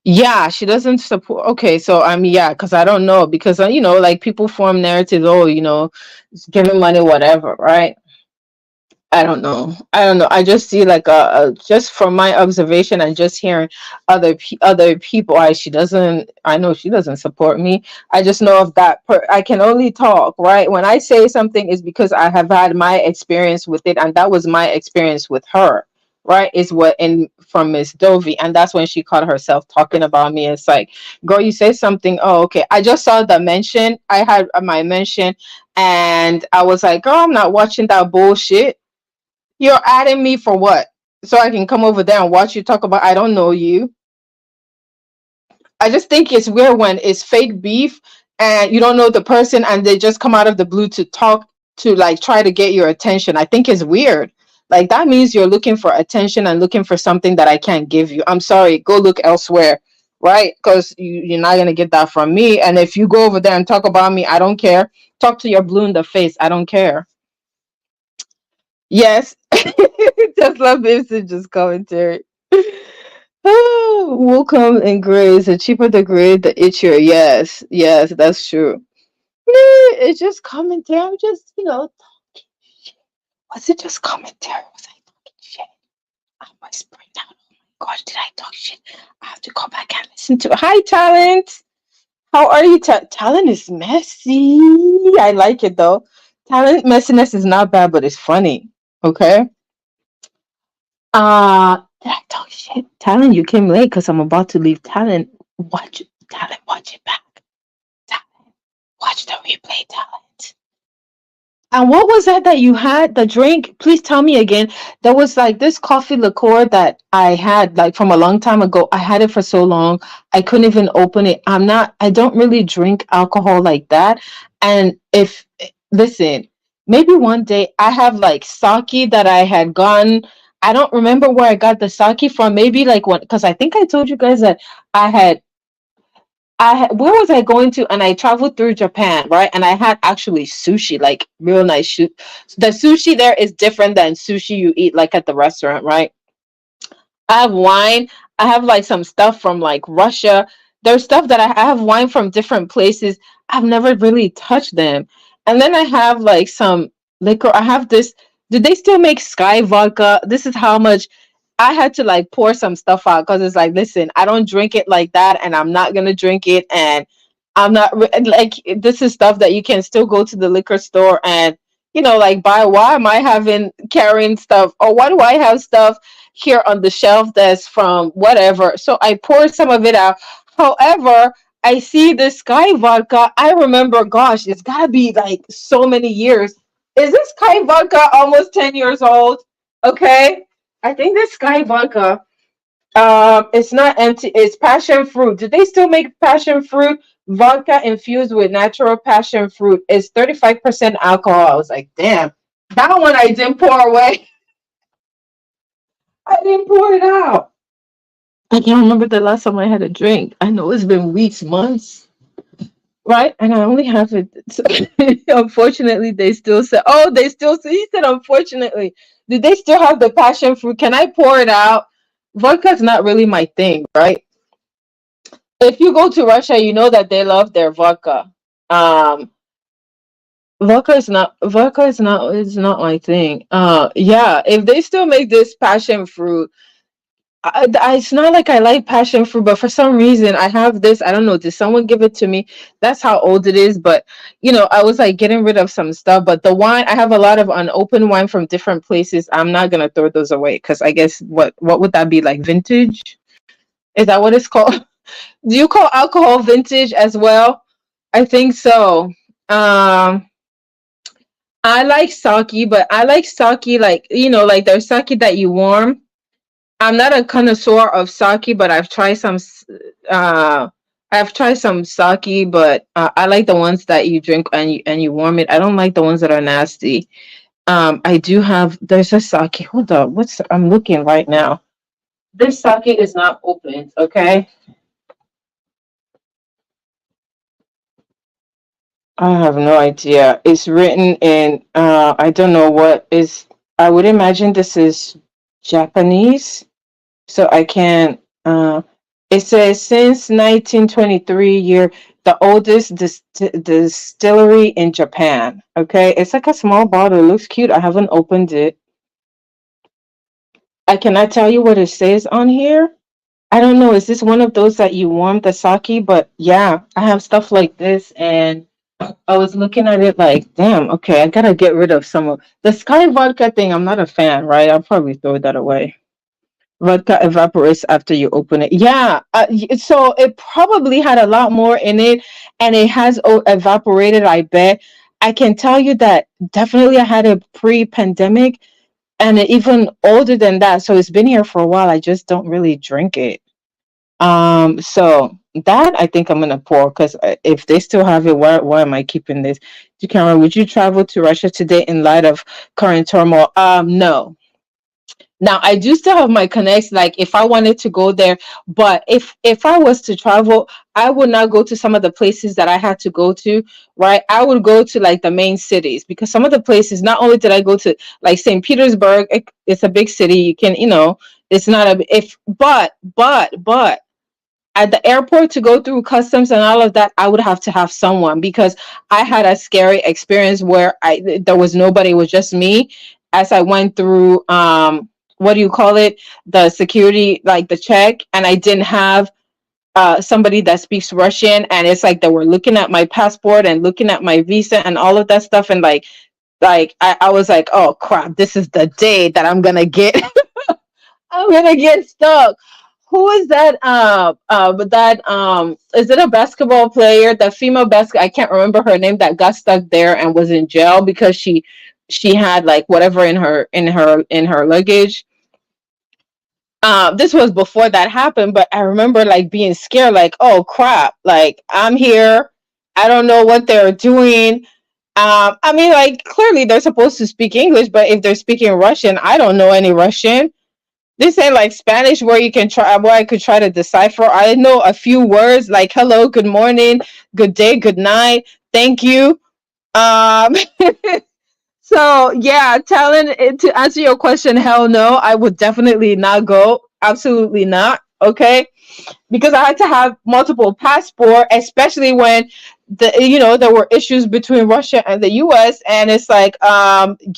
Yeah, she doesn't support. Okay, so yeah, because I don't know, because like, people form narratives. Oh, giving money, whatever, right? I don't know. I don't know. I just see like just from my observation and just hearing other people. I she doesn't. I know she doesn't support me. I just know of that. I can only talk right when I say something is because I have had my experience with it, and that was my experience with her. Right is what in from Miss Dovey, and that's when she caught herself talking about me. It's like, girl, you say something. Oh, okay. I just saw the mention. I had my mention, and I was like, girl, I'm not watching that bullshit. You're adding me for what? So I can come over there and watch you talk about I don't know you. I just think it's weird when it's fake beef and you don't know the person and they just come out of the blue to talk to like try to get your attention. I think it's weird. Like that means you're looking for attention and looking for something that I can't give you. I'm sorry, go look elsewhere, right? Because you're not gonna get that from me. And if you go over there and talk about me, I don't care. Talk to your blue in the face. I don't care. Yes. Just love this is just commentary. Welcome and grace. The cheaper the grade, the itchier. Yes, yes, that's true. It's just commentary. I'm just, talking shit. Was it just commentary? Was I talking shit? I whispering down. Oh my gosh, did I talk shit? I have to go back and listen to it. Hi, Talent. How are you? Talent is messy. I like it though. Talent messiness is not bad, but it's funny. Okay. Did I talk shit? Talent, you came late because I'm about to leave. Talent, watch it. Talent, watch it back. Talent, watch the replay. Talent. And what was that you had? The drink? Please tell me again. There was like this coffee liqueur that I had like from a long time ago. I had it for so long. I couldn't even open it. I don't really drink alcohol like that. And listen, maybe one day I have like sake that I had gone. I don't remember where I got the sake from. Maybe like because I think I told you guys that I had where was I going to? And I traveled through Japan, right? And I had actually sushi, like real nice shoot. The sushi there is different than sushi you eat like at the restaurant, right? I have wine. I have like some stuff from like Russia. There's stuff that I have wine from different places. I've never really touched them. And then I have like some liquor. I have this. Do they still make Sky vodka? This is how much I had to like pour some stuff out because it's like, listen, I don't drink it like that, and I'm not gonna drink it, and I'm not like this is stuff that you can still go to the liquor store and like buy. Why am I having carrying stuff, or why do I have stuff here on the shelf that's from whatever? So I poured some of it out. However, I see this Sky vodka. I remember, gosh, it's gotta be like so many years. Is this Sky vodka almost 10 years old? Okay, I think this Sky vodka, it's not empty. It's passion fruit. Do they still make passion fruit vodka infused with natural passion fruit? It's 35% alcohol. I was like, damn, that one I didn't pour away. I didn't pour it out. I can't remember the last time I had a drink. I know it's been weeks, months, right? And I only have it. So, unfortunately, they still say, oh, they still say, he said, unfortunately, do they still have the passion fruit? Can I pour it out? Vodka's not really my thing, right? If you go to Russia, you know that they love their vodka. Um, vodka is not my thing. Yeah, if they still make this passion fruit, it's not like I like passion fruit, but for some reason I have this. I don't know. Did someone give it to me? That's how old it is. But I was like getting rid of some stuff. But the wine, I have a lot of unopened wine from different places. I'm not gonna throw those away because I guess what would that be like vintage? Is that what it's called? Do you call alcohol vintage as well? I think so. I like sake, but I like sake like like there's sake that you warm. I'm not a connoisseur of sake, but uh I've tried some sake, but I like the ones that you drink and you warm it. I don't like the ones that are nasty. I do have there's a sake. Hold up, I'm looking right now. This sake is not opened, okay? I have no idea. It's written in I don't know what is I would imagine this is Japanese, so I can't it says since 1923 year the oldest distillery in Japan. Okay, it's like a small bottle. It looks cute. I haven't opened it. I cannot tell you what it says on here. I don't know. Is this one of those that you warm the sake? But yeah, I have stuff like this, and I was looking at it like, damn, okay, I gotta get rid of some of the Sky vodka thing. I'm not a fan, right? I'll probably throw that away. Vodka evaporates after you open it. Yeah, so it probably had a lot more in it, and it has evaporated. I bet. I can tell you that definitely I had it pre-pandemic, and even older than that. So it's been here for a while. I just don't really drink it. So that I think I'm gonna pour because if they still have it, why am I keeping this? Cameron, would you travel to Russia today in light of current turmoil? No. Now I do still have my connects, like if I wanted to go there, but if I was to travel, I would not go to some of the places that I had to go to, right? I would go to like the main cities because some of the places, not only did I go to like St. Petersburg, it's a big city. You can, it's not a if but at the airport to go through customs and all of that, I would have to have someone because I had a scary experience where there was nobody, it was just me as I went through what do you call it? The security, like the check, and I didn't have somebody that speaks Russian, and it's like they were looking at my passport and looking at my visa and all of that stuff, and I was like, oh crap, this is the day that I'm gonna get I'm gonna get stuck. Who is that? Is it a basketball player? The female basket. I can't remember her name. That got stuck there and was in jail because she had like whatever in her luggage. This was before that happened, but I remember like being scared. Like, oh crap! Like I'm here. I don't know what they're doing. I mean, like clearly they're supposed to speak English, but if they're speaking Russian, I don't know any Russian. This ain't like Spanish where you can try where I could try to decipher. I know a few words like hello, good morning, good day, good night, thank you. Um so yeah, telling to answer your question, hell no, I would definitely not go. Absolutely not. Okay, because I had to have multiple passport, especially when there were issues between Russia and the US, and it's like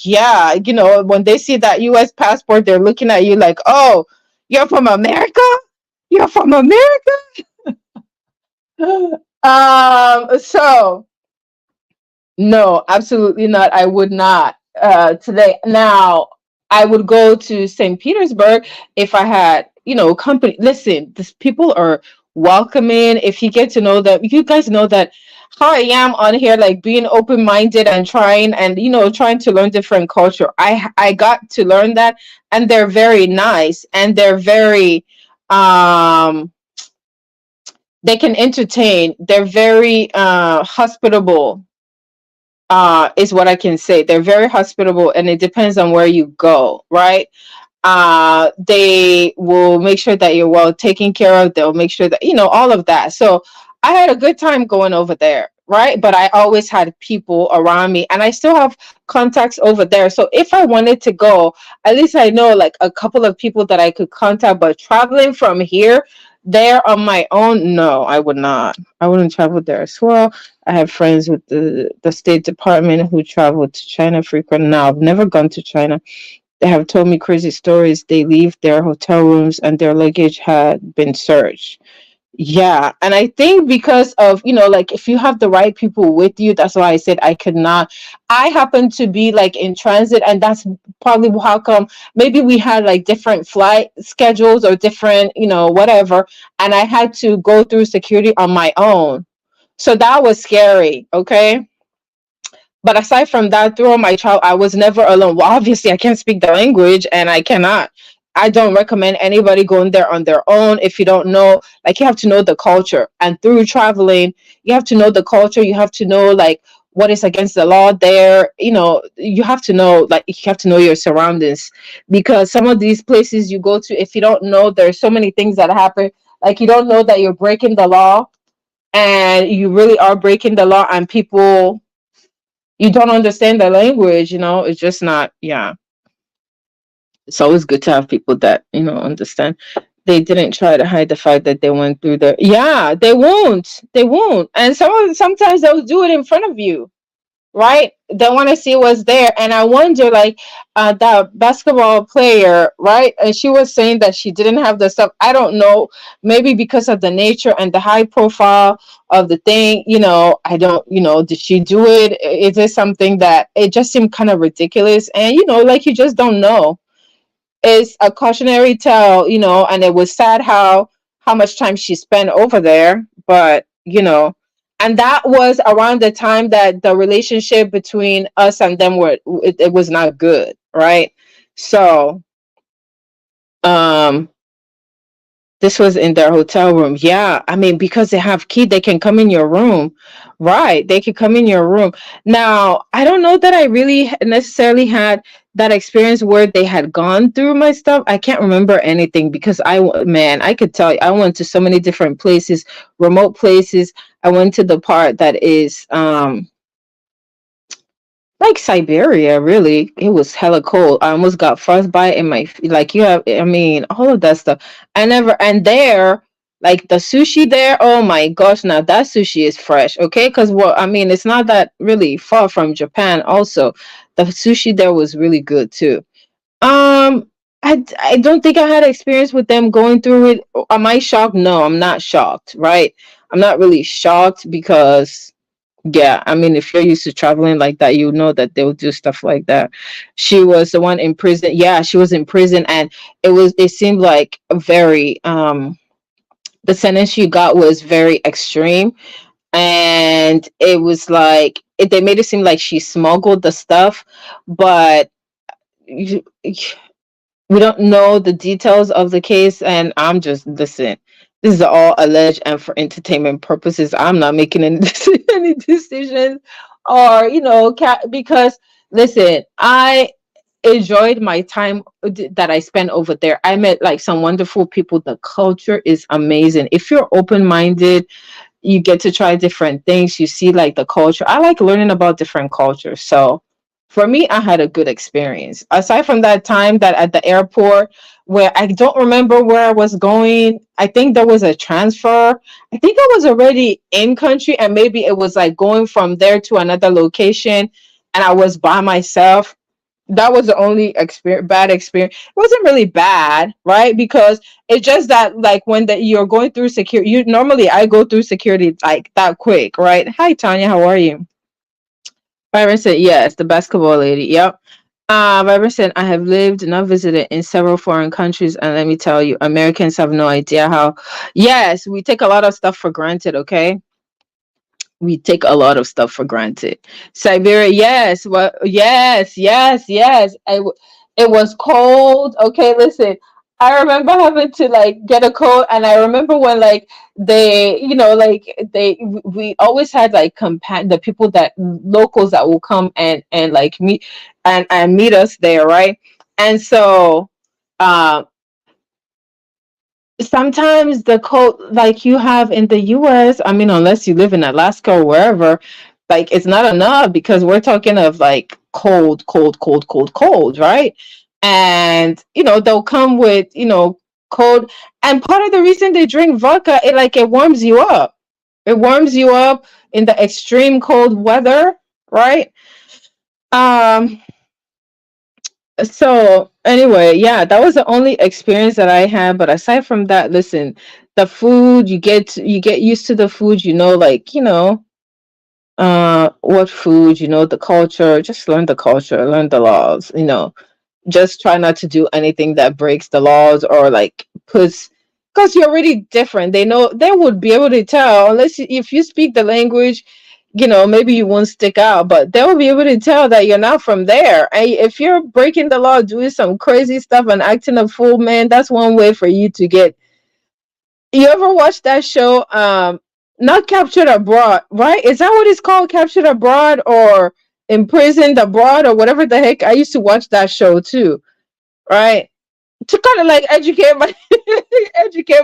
yeah, when they see that US passport, they're looking at you like, "Oh, you're from America? You're from America?" So no, absolutely not. I would not today. Now, I would go to St. Petersburg if I had, company. Listen, these people are welcoming. If you get to know them, you guys know that how I am on here, like being open minded and trying and trying to learn different culture. I got to learn that, and they're very nice and they're very they can entertain. They're very hospitable is what I can say. They're very hospitable, and it depends on where you go, right? They will make sure that you're well taken care of. They'll make sure that all of that. So I had a good time going over there, right? But I always had people around me, and I still have contacts over there. So if I wanted to go, at least I know like a couple of people that I could contact. But traveling from here there on my own, no, I would not. I wouldn't travel there as well. I have friends with the State Department who travel to China frequent. Now, I've never gone to China. They have told me crazy stories. They leave their hotel rooms and their luggage had been searched. Yeah, and I think because of, like if you have the right people with you, that's why I said I could not. I happen to be like in transit, and that's probably how come maybe we had like different flight schedules or different, whatever, and I had to go through security on my own. So that was scary, okay? But aside from that, throughout my child, I was never alone. Well, obviously, I can't speak the language, and I cannot. I don't recommend anybody going there on their own if you don't know. Like, you have to know the culture, and through traveling, you have to know the culture. You have to know like what is against the law there. You have to know like you have to know your surroundings because some of these places you go to, if you don't know, there's so many things that happen. Like you don't know that you're breaking the law, and you really are breaking the law, and people you don't understand the language, it's just not, yeah. It's always good to have people that, understand. They didn't try to hide the fact that they went through the, yeah, they won't. And sometimes they'll do it in front of you. right? They want to see what's there. And I wonder, like, that basketball player, right? And she was saying that she didn't have the stuff. I don't know, maybe because of the nature and the high profile of the thing, I don't, did she do it? Is it something that it just seemed kind of ridiculous? And, like, you just don't know. It's a cautionary tale, and it was sad how much time she spent over there, but and that was around the time that the relationship between us and them it was not good, right? So, um this was in their hotel room. Yeah, I mean, because they have key, they can come in your room. Right, they can come in your room. Now, I don't know that I really necessarily had that experience where they had gone through my stuff. I can't remember anything because man, I could tell you, I went to so many different places, remote places. I went to the part that is like Siberia, really. It was hella cold. I almost got frostbite in my like you have. I mean, all of that stuff. I never and there, like the sushi there. Oh my gosh! Now that sushi is fresh, okay? Because I mean, it's not that really far from Japan. Also, the sushi there was really good too. I don't think I had experience with them going through it. Am I shocked? No, I'm not shocked. Right? I'm not really shocked because yeah, I mean, if you're used to traveling like that, you know that they'll do stuff like that. She was the one in prison. Yeah, she was in prison, and it seemed like a very the sentence she got was very extreme, and it was like they made it seem like she smuggled the stuff, but you, we don't know the details of the case, and I'm just listen. This is all alleged and for entertainment purposes. I'm not making any any decisions, or because listen, I enjoyed my time that I spent over there. I met like some wonderful people. The culture is amazing. If you're open minded, you get to try different things. You see like the culture. I like learning about different cultures. So for me, I had a good experience. Aside from that time that at the airport where I don't remember where I was going, I think there was a transfer. I think I was already in country and maybe it was like going from there to another location and I was by myself. That was the only bad experience. It wasn't really bad, right? Because it's just that like when you're going through security, you normally I go through security like that quick, right? Hi Tanya, how are you? Byron said yes, the basketball lady. Yep. Byron said I have lived and I've visited in several foreign countries, and let me tell you, Americans have no idea how. Yes, we take a lot of stuff for granted. Okay, we take a lot of stuff for granted. Siberia, yes, well, yes, yes, yes. It was cold. Okay, listen. I remember having to like get a coat, and I remember when like we always had like the people that locals that will come and like meet and meet us there, right? And so um sometimes the cold like you have in the US, I mean, unless you live in Alaska or wherever, like it's not enough because we're talking of like cold, cold, cold, cold, cold, right? And they'll come with, cold. And part of the reason they drink vodka, it warms you up. It warms you up in the extreme cold weather, right? Um, so anyway, yeah, that was the only experience that I had. But aside from that, listen, the food you get used to the food, like what food, the culture. Just learn the culture, learn the laws. Just try not to do anything that breaks the laws or like puts because you're already different. They would be able to tell if you speak the language, maybe you won't stick out, but they will be able to tell that you're not from there. And if you're breaking the law, doing some crazy stuff and acting a fool, man, that's one way for you to get. You ever watch that show? Not Captured Abroad, right? Is that what it's called? Captured Abroad or Imprisoned Abroad or whatever the heck? I used to watch that show too, right? To kind of like educate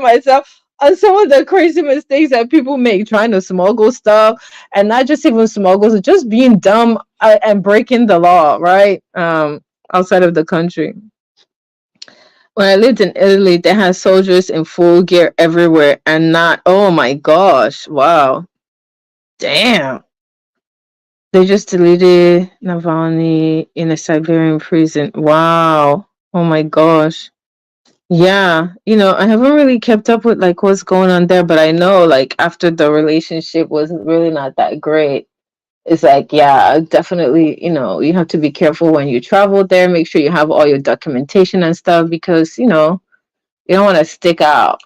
myself on some of the crazy mistakes that people make trying to smuggle stuff, and not just even smuggles, just being dumb and breaking the law, right? Outside of the country. When I lived in Italy, they had soldiers in full gear everywhere, and not. Oh my gosh! Wow, damn. They just deleted Navalny in a Siberian prison. Wow. Oh my gosh. Yeah, I haven't really kept up with like what's going on there, but I know like after the relationship was really not that great. It's like, yeah, definitely, you have to be careful when you travel there. Make sure you have all your documentation and stuff because, you don't want to stick out.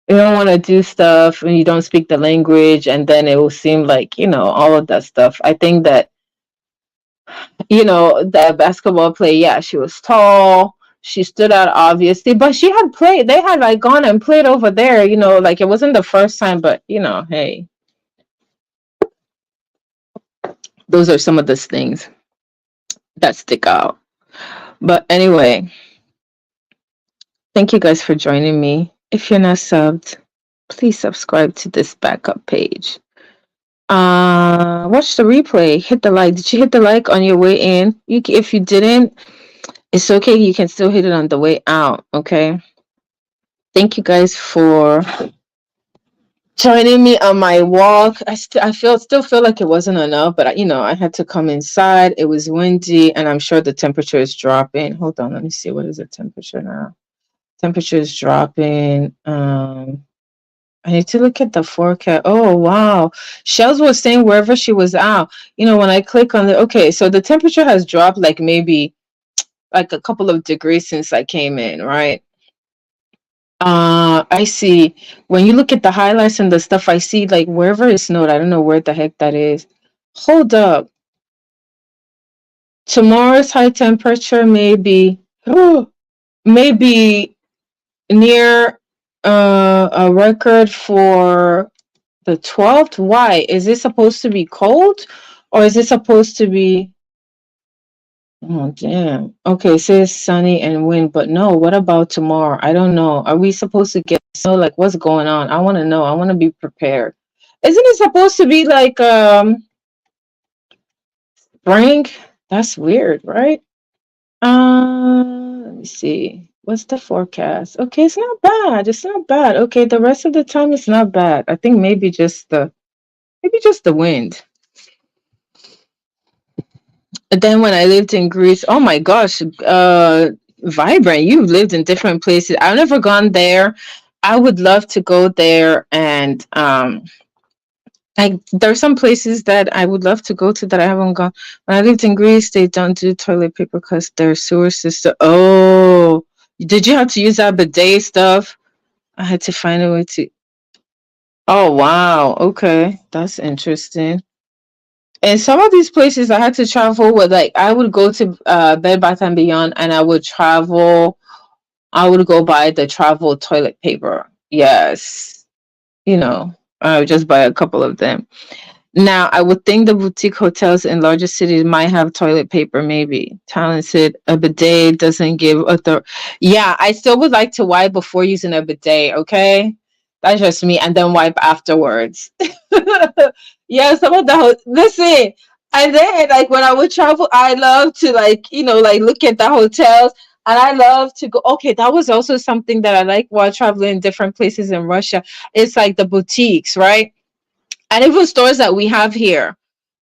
You don't want to do stuff and you don't speak the language, and then it will seem like, all of that stuff. I think that, the basketball player, yeah, she was tall. She stood out obviously, but she had played, they had like gone and played over there, like it wasn't the first time, but hey, those are some of the things that stick out. But anyway, thank you guys for joining me. If you're not subbed, please subscribe to this backup page. Watch the replay. Hit the like. Did you hit the like on your way in? If you didn't, it's okay. You can still hit it on the way out. Okay. Thank you guys for joining me on my walk. Still feel like it wasn't enough, but I had to come inside. It was windy, and I'm sure the temperature is dropping. Hold on, let me see, what is the temperature now? Temperature is dropping. I need to look at the forecast. Oh wow, Shells was saying wherever she was out. When I click on the, okay, so the temperature has dropped like maybe like a couple of degrees since I came in, right? I see. When you look at the highlights and the stuff, I see like wherever it snowed. I don't know where the heck that is. Hold up. Tomorrow's high temperature maybe maybe near a record for the 12th. Why? Is it supposed to be cold or is it supposed to be? Oh, damn. Okay, it says sunny and wind, but no, what about tomorrow? I don't know. Are we supposed to get snow? Like, what's going on? I want to know. I want to be prepared. Isn't it supposed to be like spring? That's weird, right? Let me see. What's the forecast? Okay, it's not bad. It's not bad. Okay, the rest of the time it's not bad. I think maybe just the wind. Then when I lived in Greece, oh my gosh, vibrant. You've lived in different places. I've never gone there. I would love to go there, and like there's some places that I would love to go to that I haven't gone. When I lived in Greece, they don't do toilet paper because their sewer system. Oh, did you have to use that bidet stuff? I had to find a way to. Oh wow, okay, that's interesting. And some of these places I had to travel with, like I would go to Bed Bath and Beyond, and I would travel. I would go buy the travel toilet paper. Yes, I would just buy a couple of them. Now, I would think the boutique hotels in larger cities might have toilet paper, maybe. Talent said a bidet doesn't give Yeah, I still would like to wipe before using a bidet, okay? That's just me, and then wipe afterwards. Yeah, some of the listen, and then like when I would travel, I love to like, like look at the hotels, and I love to go. Okay, that was also something that I like while traveling different places in Russia. It's like the boutiques, right? And even stores that we have here,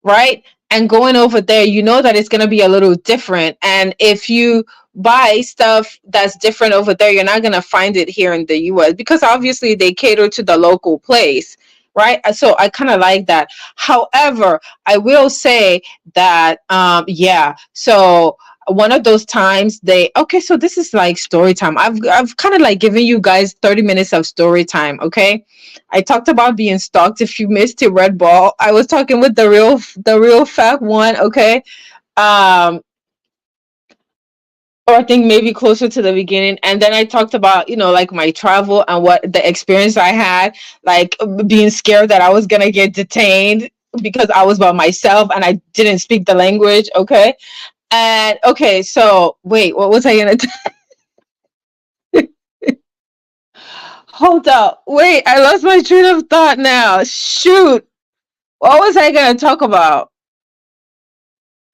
right? And going over there, you know that it's going to be a little different. And if you buy stuff that's different over there, you're not going to find it here in the US because obviously they cater to the local place, right? So I kind of like that. However, I will say that, yeah, so one of those times okay, so this is like story time. I've kind of like given you guys 30 minutes of story time, okay? I talked about being stalked. If you missed it, Red Ball, I was talking with the real fact one, okay? Um, or I think maybe closer to the beginning. And then I talked about, like my travel and what the experience I had, like being scared that I was gonna get detained because I was by myself and I didn't speak the language, okay? And okay, so wait, what was I gonna hold up? Wait, I lost my train of thought now. Shoot. What was I gonna talk about?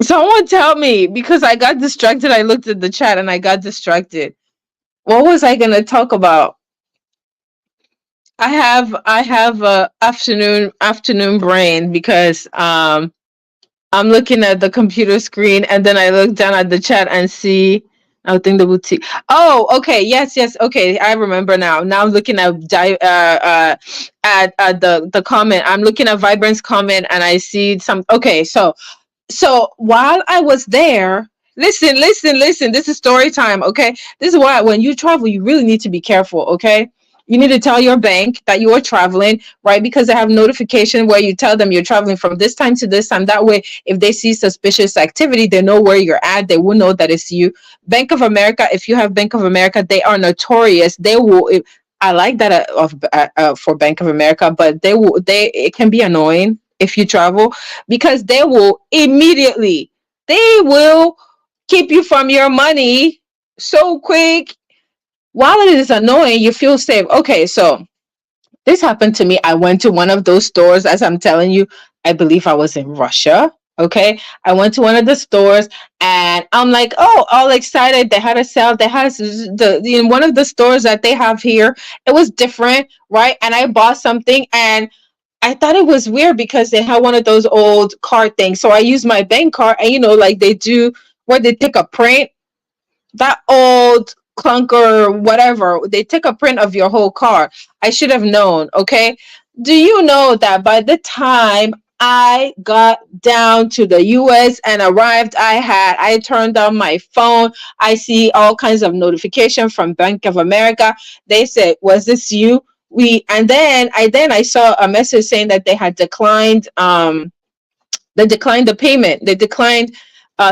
Someone tell me because I got distracted. I looked at the chat and I got distracted. What was I gonna talk about? I have a afternoon brain because I'm looking at the computer screen, and then I look down at the chat and see. I think the boutique. Oh, okay. Yes, yes. Okay, I remember now. Now I'm looking at the comment. I'm looking at Vibrant's comment, and I see some. Okay, so while I was there, listen, listen, listen. This is story time, okay? This is why when you travel, you really need to be careful, okay? You need to tell your bank that you are traveling, right? Because they have notification where you tell them you're traveling from this time to this time. That way, if they see suspicious activity, they know where you're at. They will know that it's you. Bank of America, if you have Bank of America, they are notorious. They will. I like that for Bank of America, but they will. It can be annoying if you travel because they will immediately. They will keep you from your money so quick. While it is annoying, you feel safe. Okay, so this happened to me. I went to one of those stores, as I'm telling you. I believe I was in Russia. Okay, I went to one of the stores and I'm like, oh, all excited. They had a sale. They had in one of the stores that they have here. It was different, right? And I bought something and I thought it was weird because they had one of those old card things. So I used my bank card, and like they do where they take a print, that old clunker, whatever. They take a print of your whole card. I should have known. Okay. Do you know that by the time I got down to the US and arrived, I turned on my phone. I see all kinds of notification from Bank of America. They said, was this you? And then I saw a message saying that they had declined the payment. They declined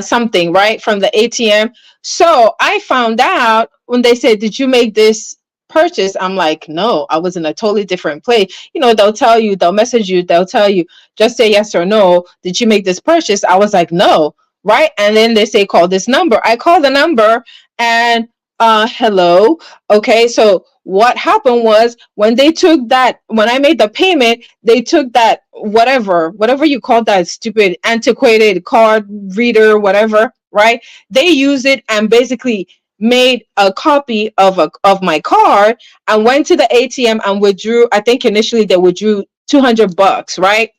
something, right, from the ATM. So I found out when they said, did you make this purchase? I'm like, no, I was in a totally different place. They'll message you, they'll tell you, just say yes or no. Did you make this purchase? I was like, no, right? And then they say, call this number. I call the number and hello. Okay, so what happened was when I made the payment, they took that whatever you call that stupid antiquated card reader, whatever, right? They use it and basically made a copy of my card and went to the ATM and withdrew. I think initially they withdrew $200, right?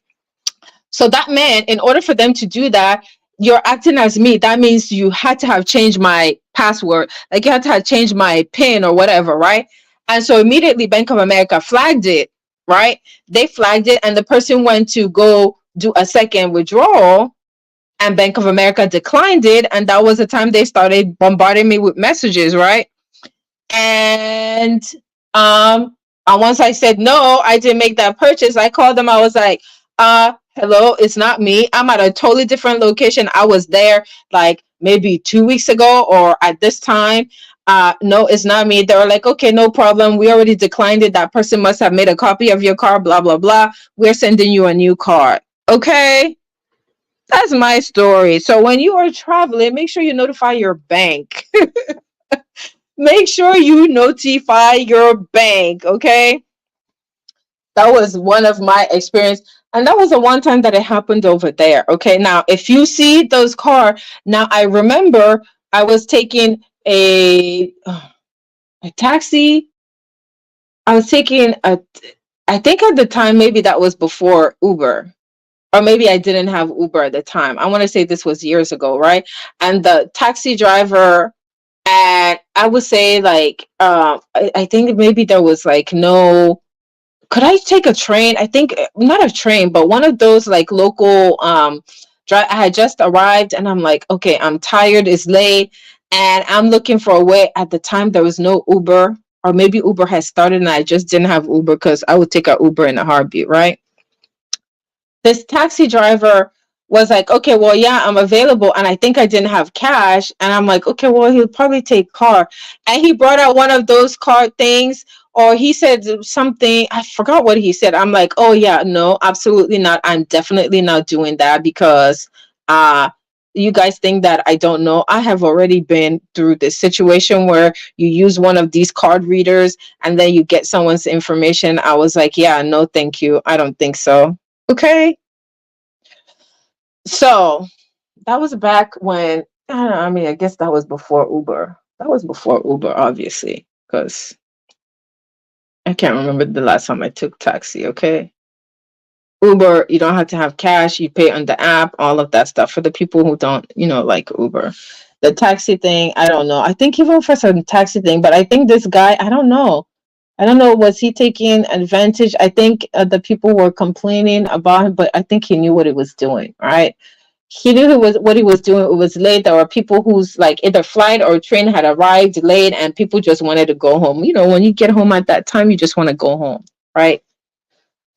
So that meant in order for them to do that, you're acting as me. That means you had to have changed my password. Like you had to have changed my PIN or whatever, right? And so immediately Bank of America flagged it, right? They flagged it and the person went to go do a second withdrawal and Bank of America declined it. And that was the time they started bombarding me with messages, right? And and once I said no, I didn't make that purchase. I called them. I was like, hello, it's not me. I'm at a totally different location. I was there like maybe 2 weeks ago or at this time. No, it's not me. They were like, okay, no problem. We already declined it. That person must have made a copy of your card, blah, blah, blah. We're sending you a new card. Okay. That's my story. So when you are traveling, make sure you notify your bank. Make sure you notify your bank, okay? That was one of my experience. And that was the one time that it happened over there. Okay. Now, if you see those cars, now I remember I was taking a taxi. I was taking I think at the time, maybe that was before Uber. Or maybe I didn't have Uber at the time. I want to say this was years ago, right? And the taxi driver, and I would say like, I think maybe there was like no, could I take a train? I think not a train, but one of those like local drive. I had just arrived and I'm like, okay, I'm tired, it's late, and I'm looking for a way. At the time there was no Uber, or maybe Uber had started and I just didn't have Uber because I would take a Uber in a heartbeat, right? This taxi driver was like, okay, well, yeah, I'm available. And I think I didn't have cash. And I'm like, okay, well, he'll probably take car. And he brought out one of those card things, or he said something. I forgot what he said. I'm like, oh, yeah, no, absolutely not. I'm definitely not doing that because you guys think that I don't know. I have already been through this situation where you use one of these card readers and then you get someone's information. I was like, yeah, no, thank you. I don't think so. Okay. So that was back when, I don't know, I mean, I guess that was before Uber. That was before Uber, obviously, because I can't remember the last time I took taxi. Okay. Uber, you don't have to have cash. You pay on the app, all of that stuff for the people who don't, like Uber. The taxi thing, I don't know. I think even for some taxi thing, but I think this guy, I don't know. I don't know, was he taking advantage? I think the people were complaining about him, but I think he knew what he was doing, right? He knew what he was doing. It was late. There were people whose like either flight or train had arrived late, and people just wanted to go home. When you get home at that time, you just want to go home, right?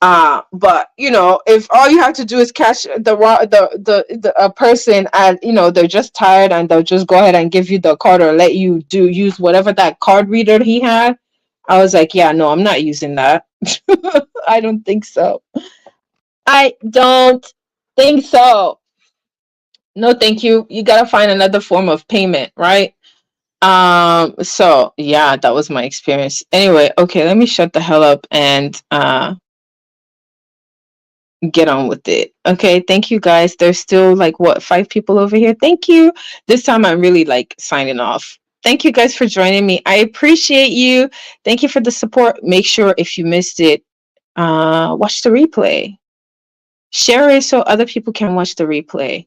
But if all you have to do is catch the a person, and they're just tired, and they'll just go ahead and give you the card or let you use whatever that card reader he had. I was like, yeah, no, I'm not using that. I don't think so. I don't think so. No, thank you. You gotta find another form of payment, right? So yeah, that was my experience. Anyway, okay, let me shut the hell up and get on with it. Okay, thank you guys. There's still like what, 5 people over here. Thank you. This time I'm really like signing off. Thank you guys for joining me. I appreciate you. Thank you for the support. Make sure if you missed it, watch the replay. Share it so other people can watch the replay.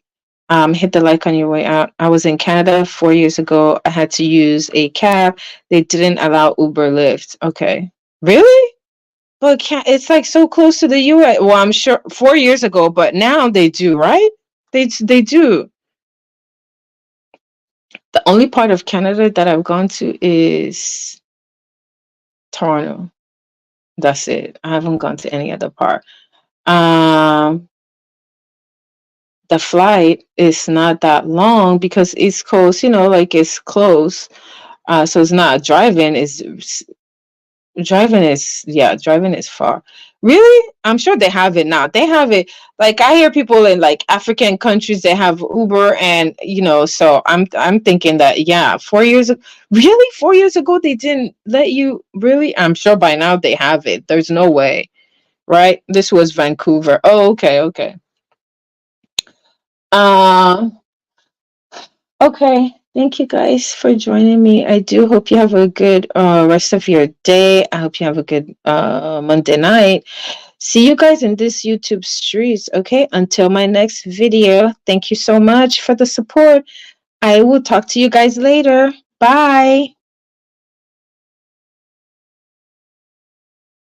Hit the like on your way out. I was in Canada 4 years ago. I had to use a cab. They didn't allow Uber Lyft. Okay. Really? But it's like so close to the US. Well, I'm sure 4 years ago, but now they do, right? They do. The only part of Canada that I've gone to is Toronto. That's it. I haven't gone to any other part. The flight is not that long because East Coast, like it's close. So it's not driving driving is far. Really? I'm sure they have it now. They have it. Like I hear people in like African countries, they have Uber, and so I'm thinking that, yeah, 4 years really 4 years ago they didn't let you. Really? I'm sure by now they have it. There's no way. Right? This was Vancouver. Oh, okay. Okay. Thank you guys for joining me. I do hope you have a good rest of your day. I hope you have a good Monday night. See you guys in this YouTube streets. Okay. Until my next video. Thank you so much for the support. I will talk to you guys later. Bye.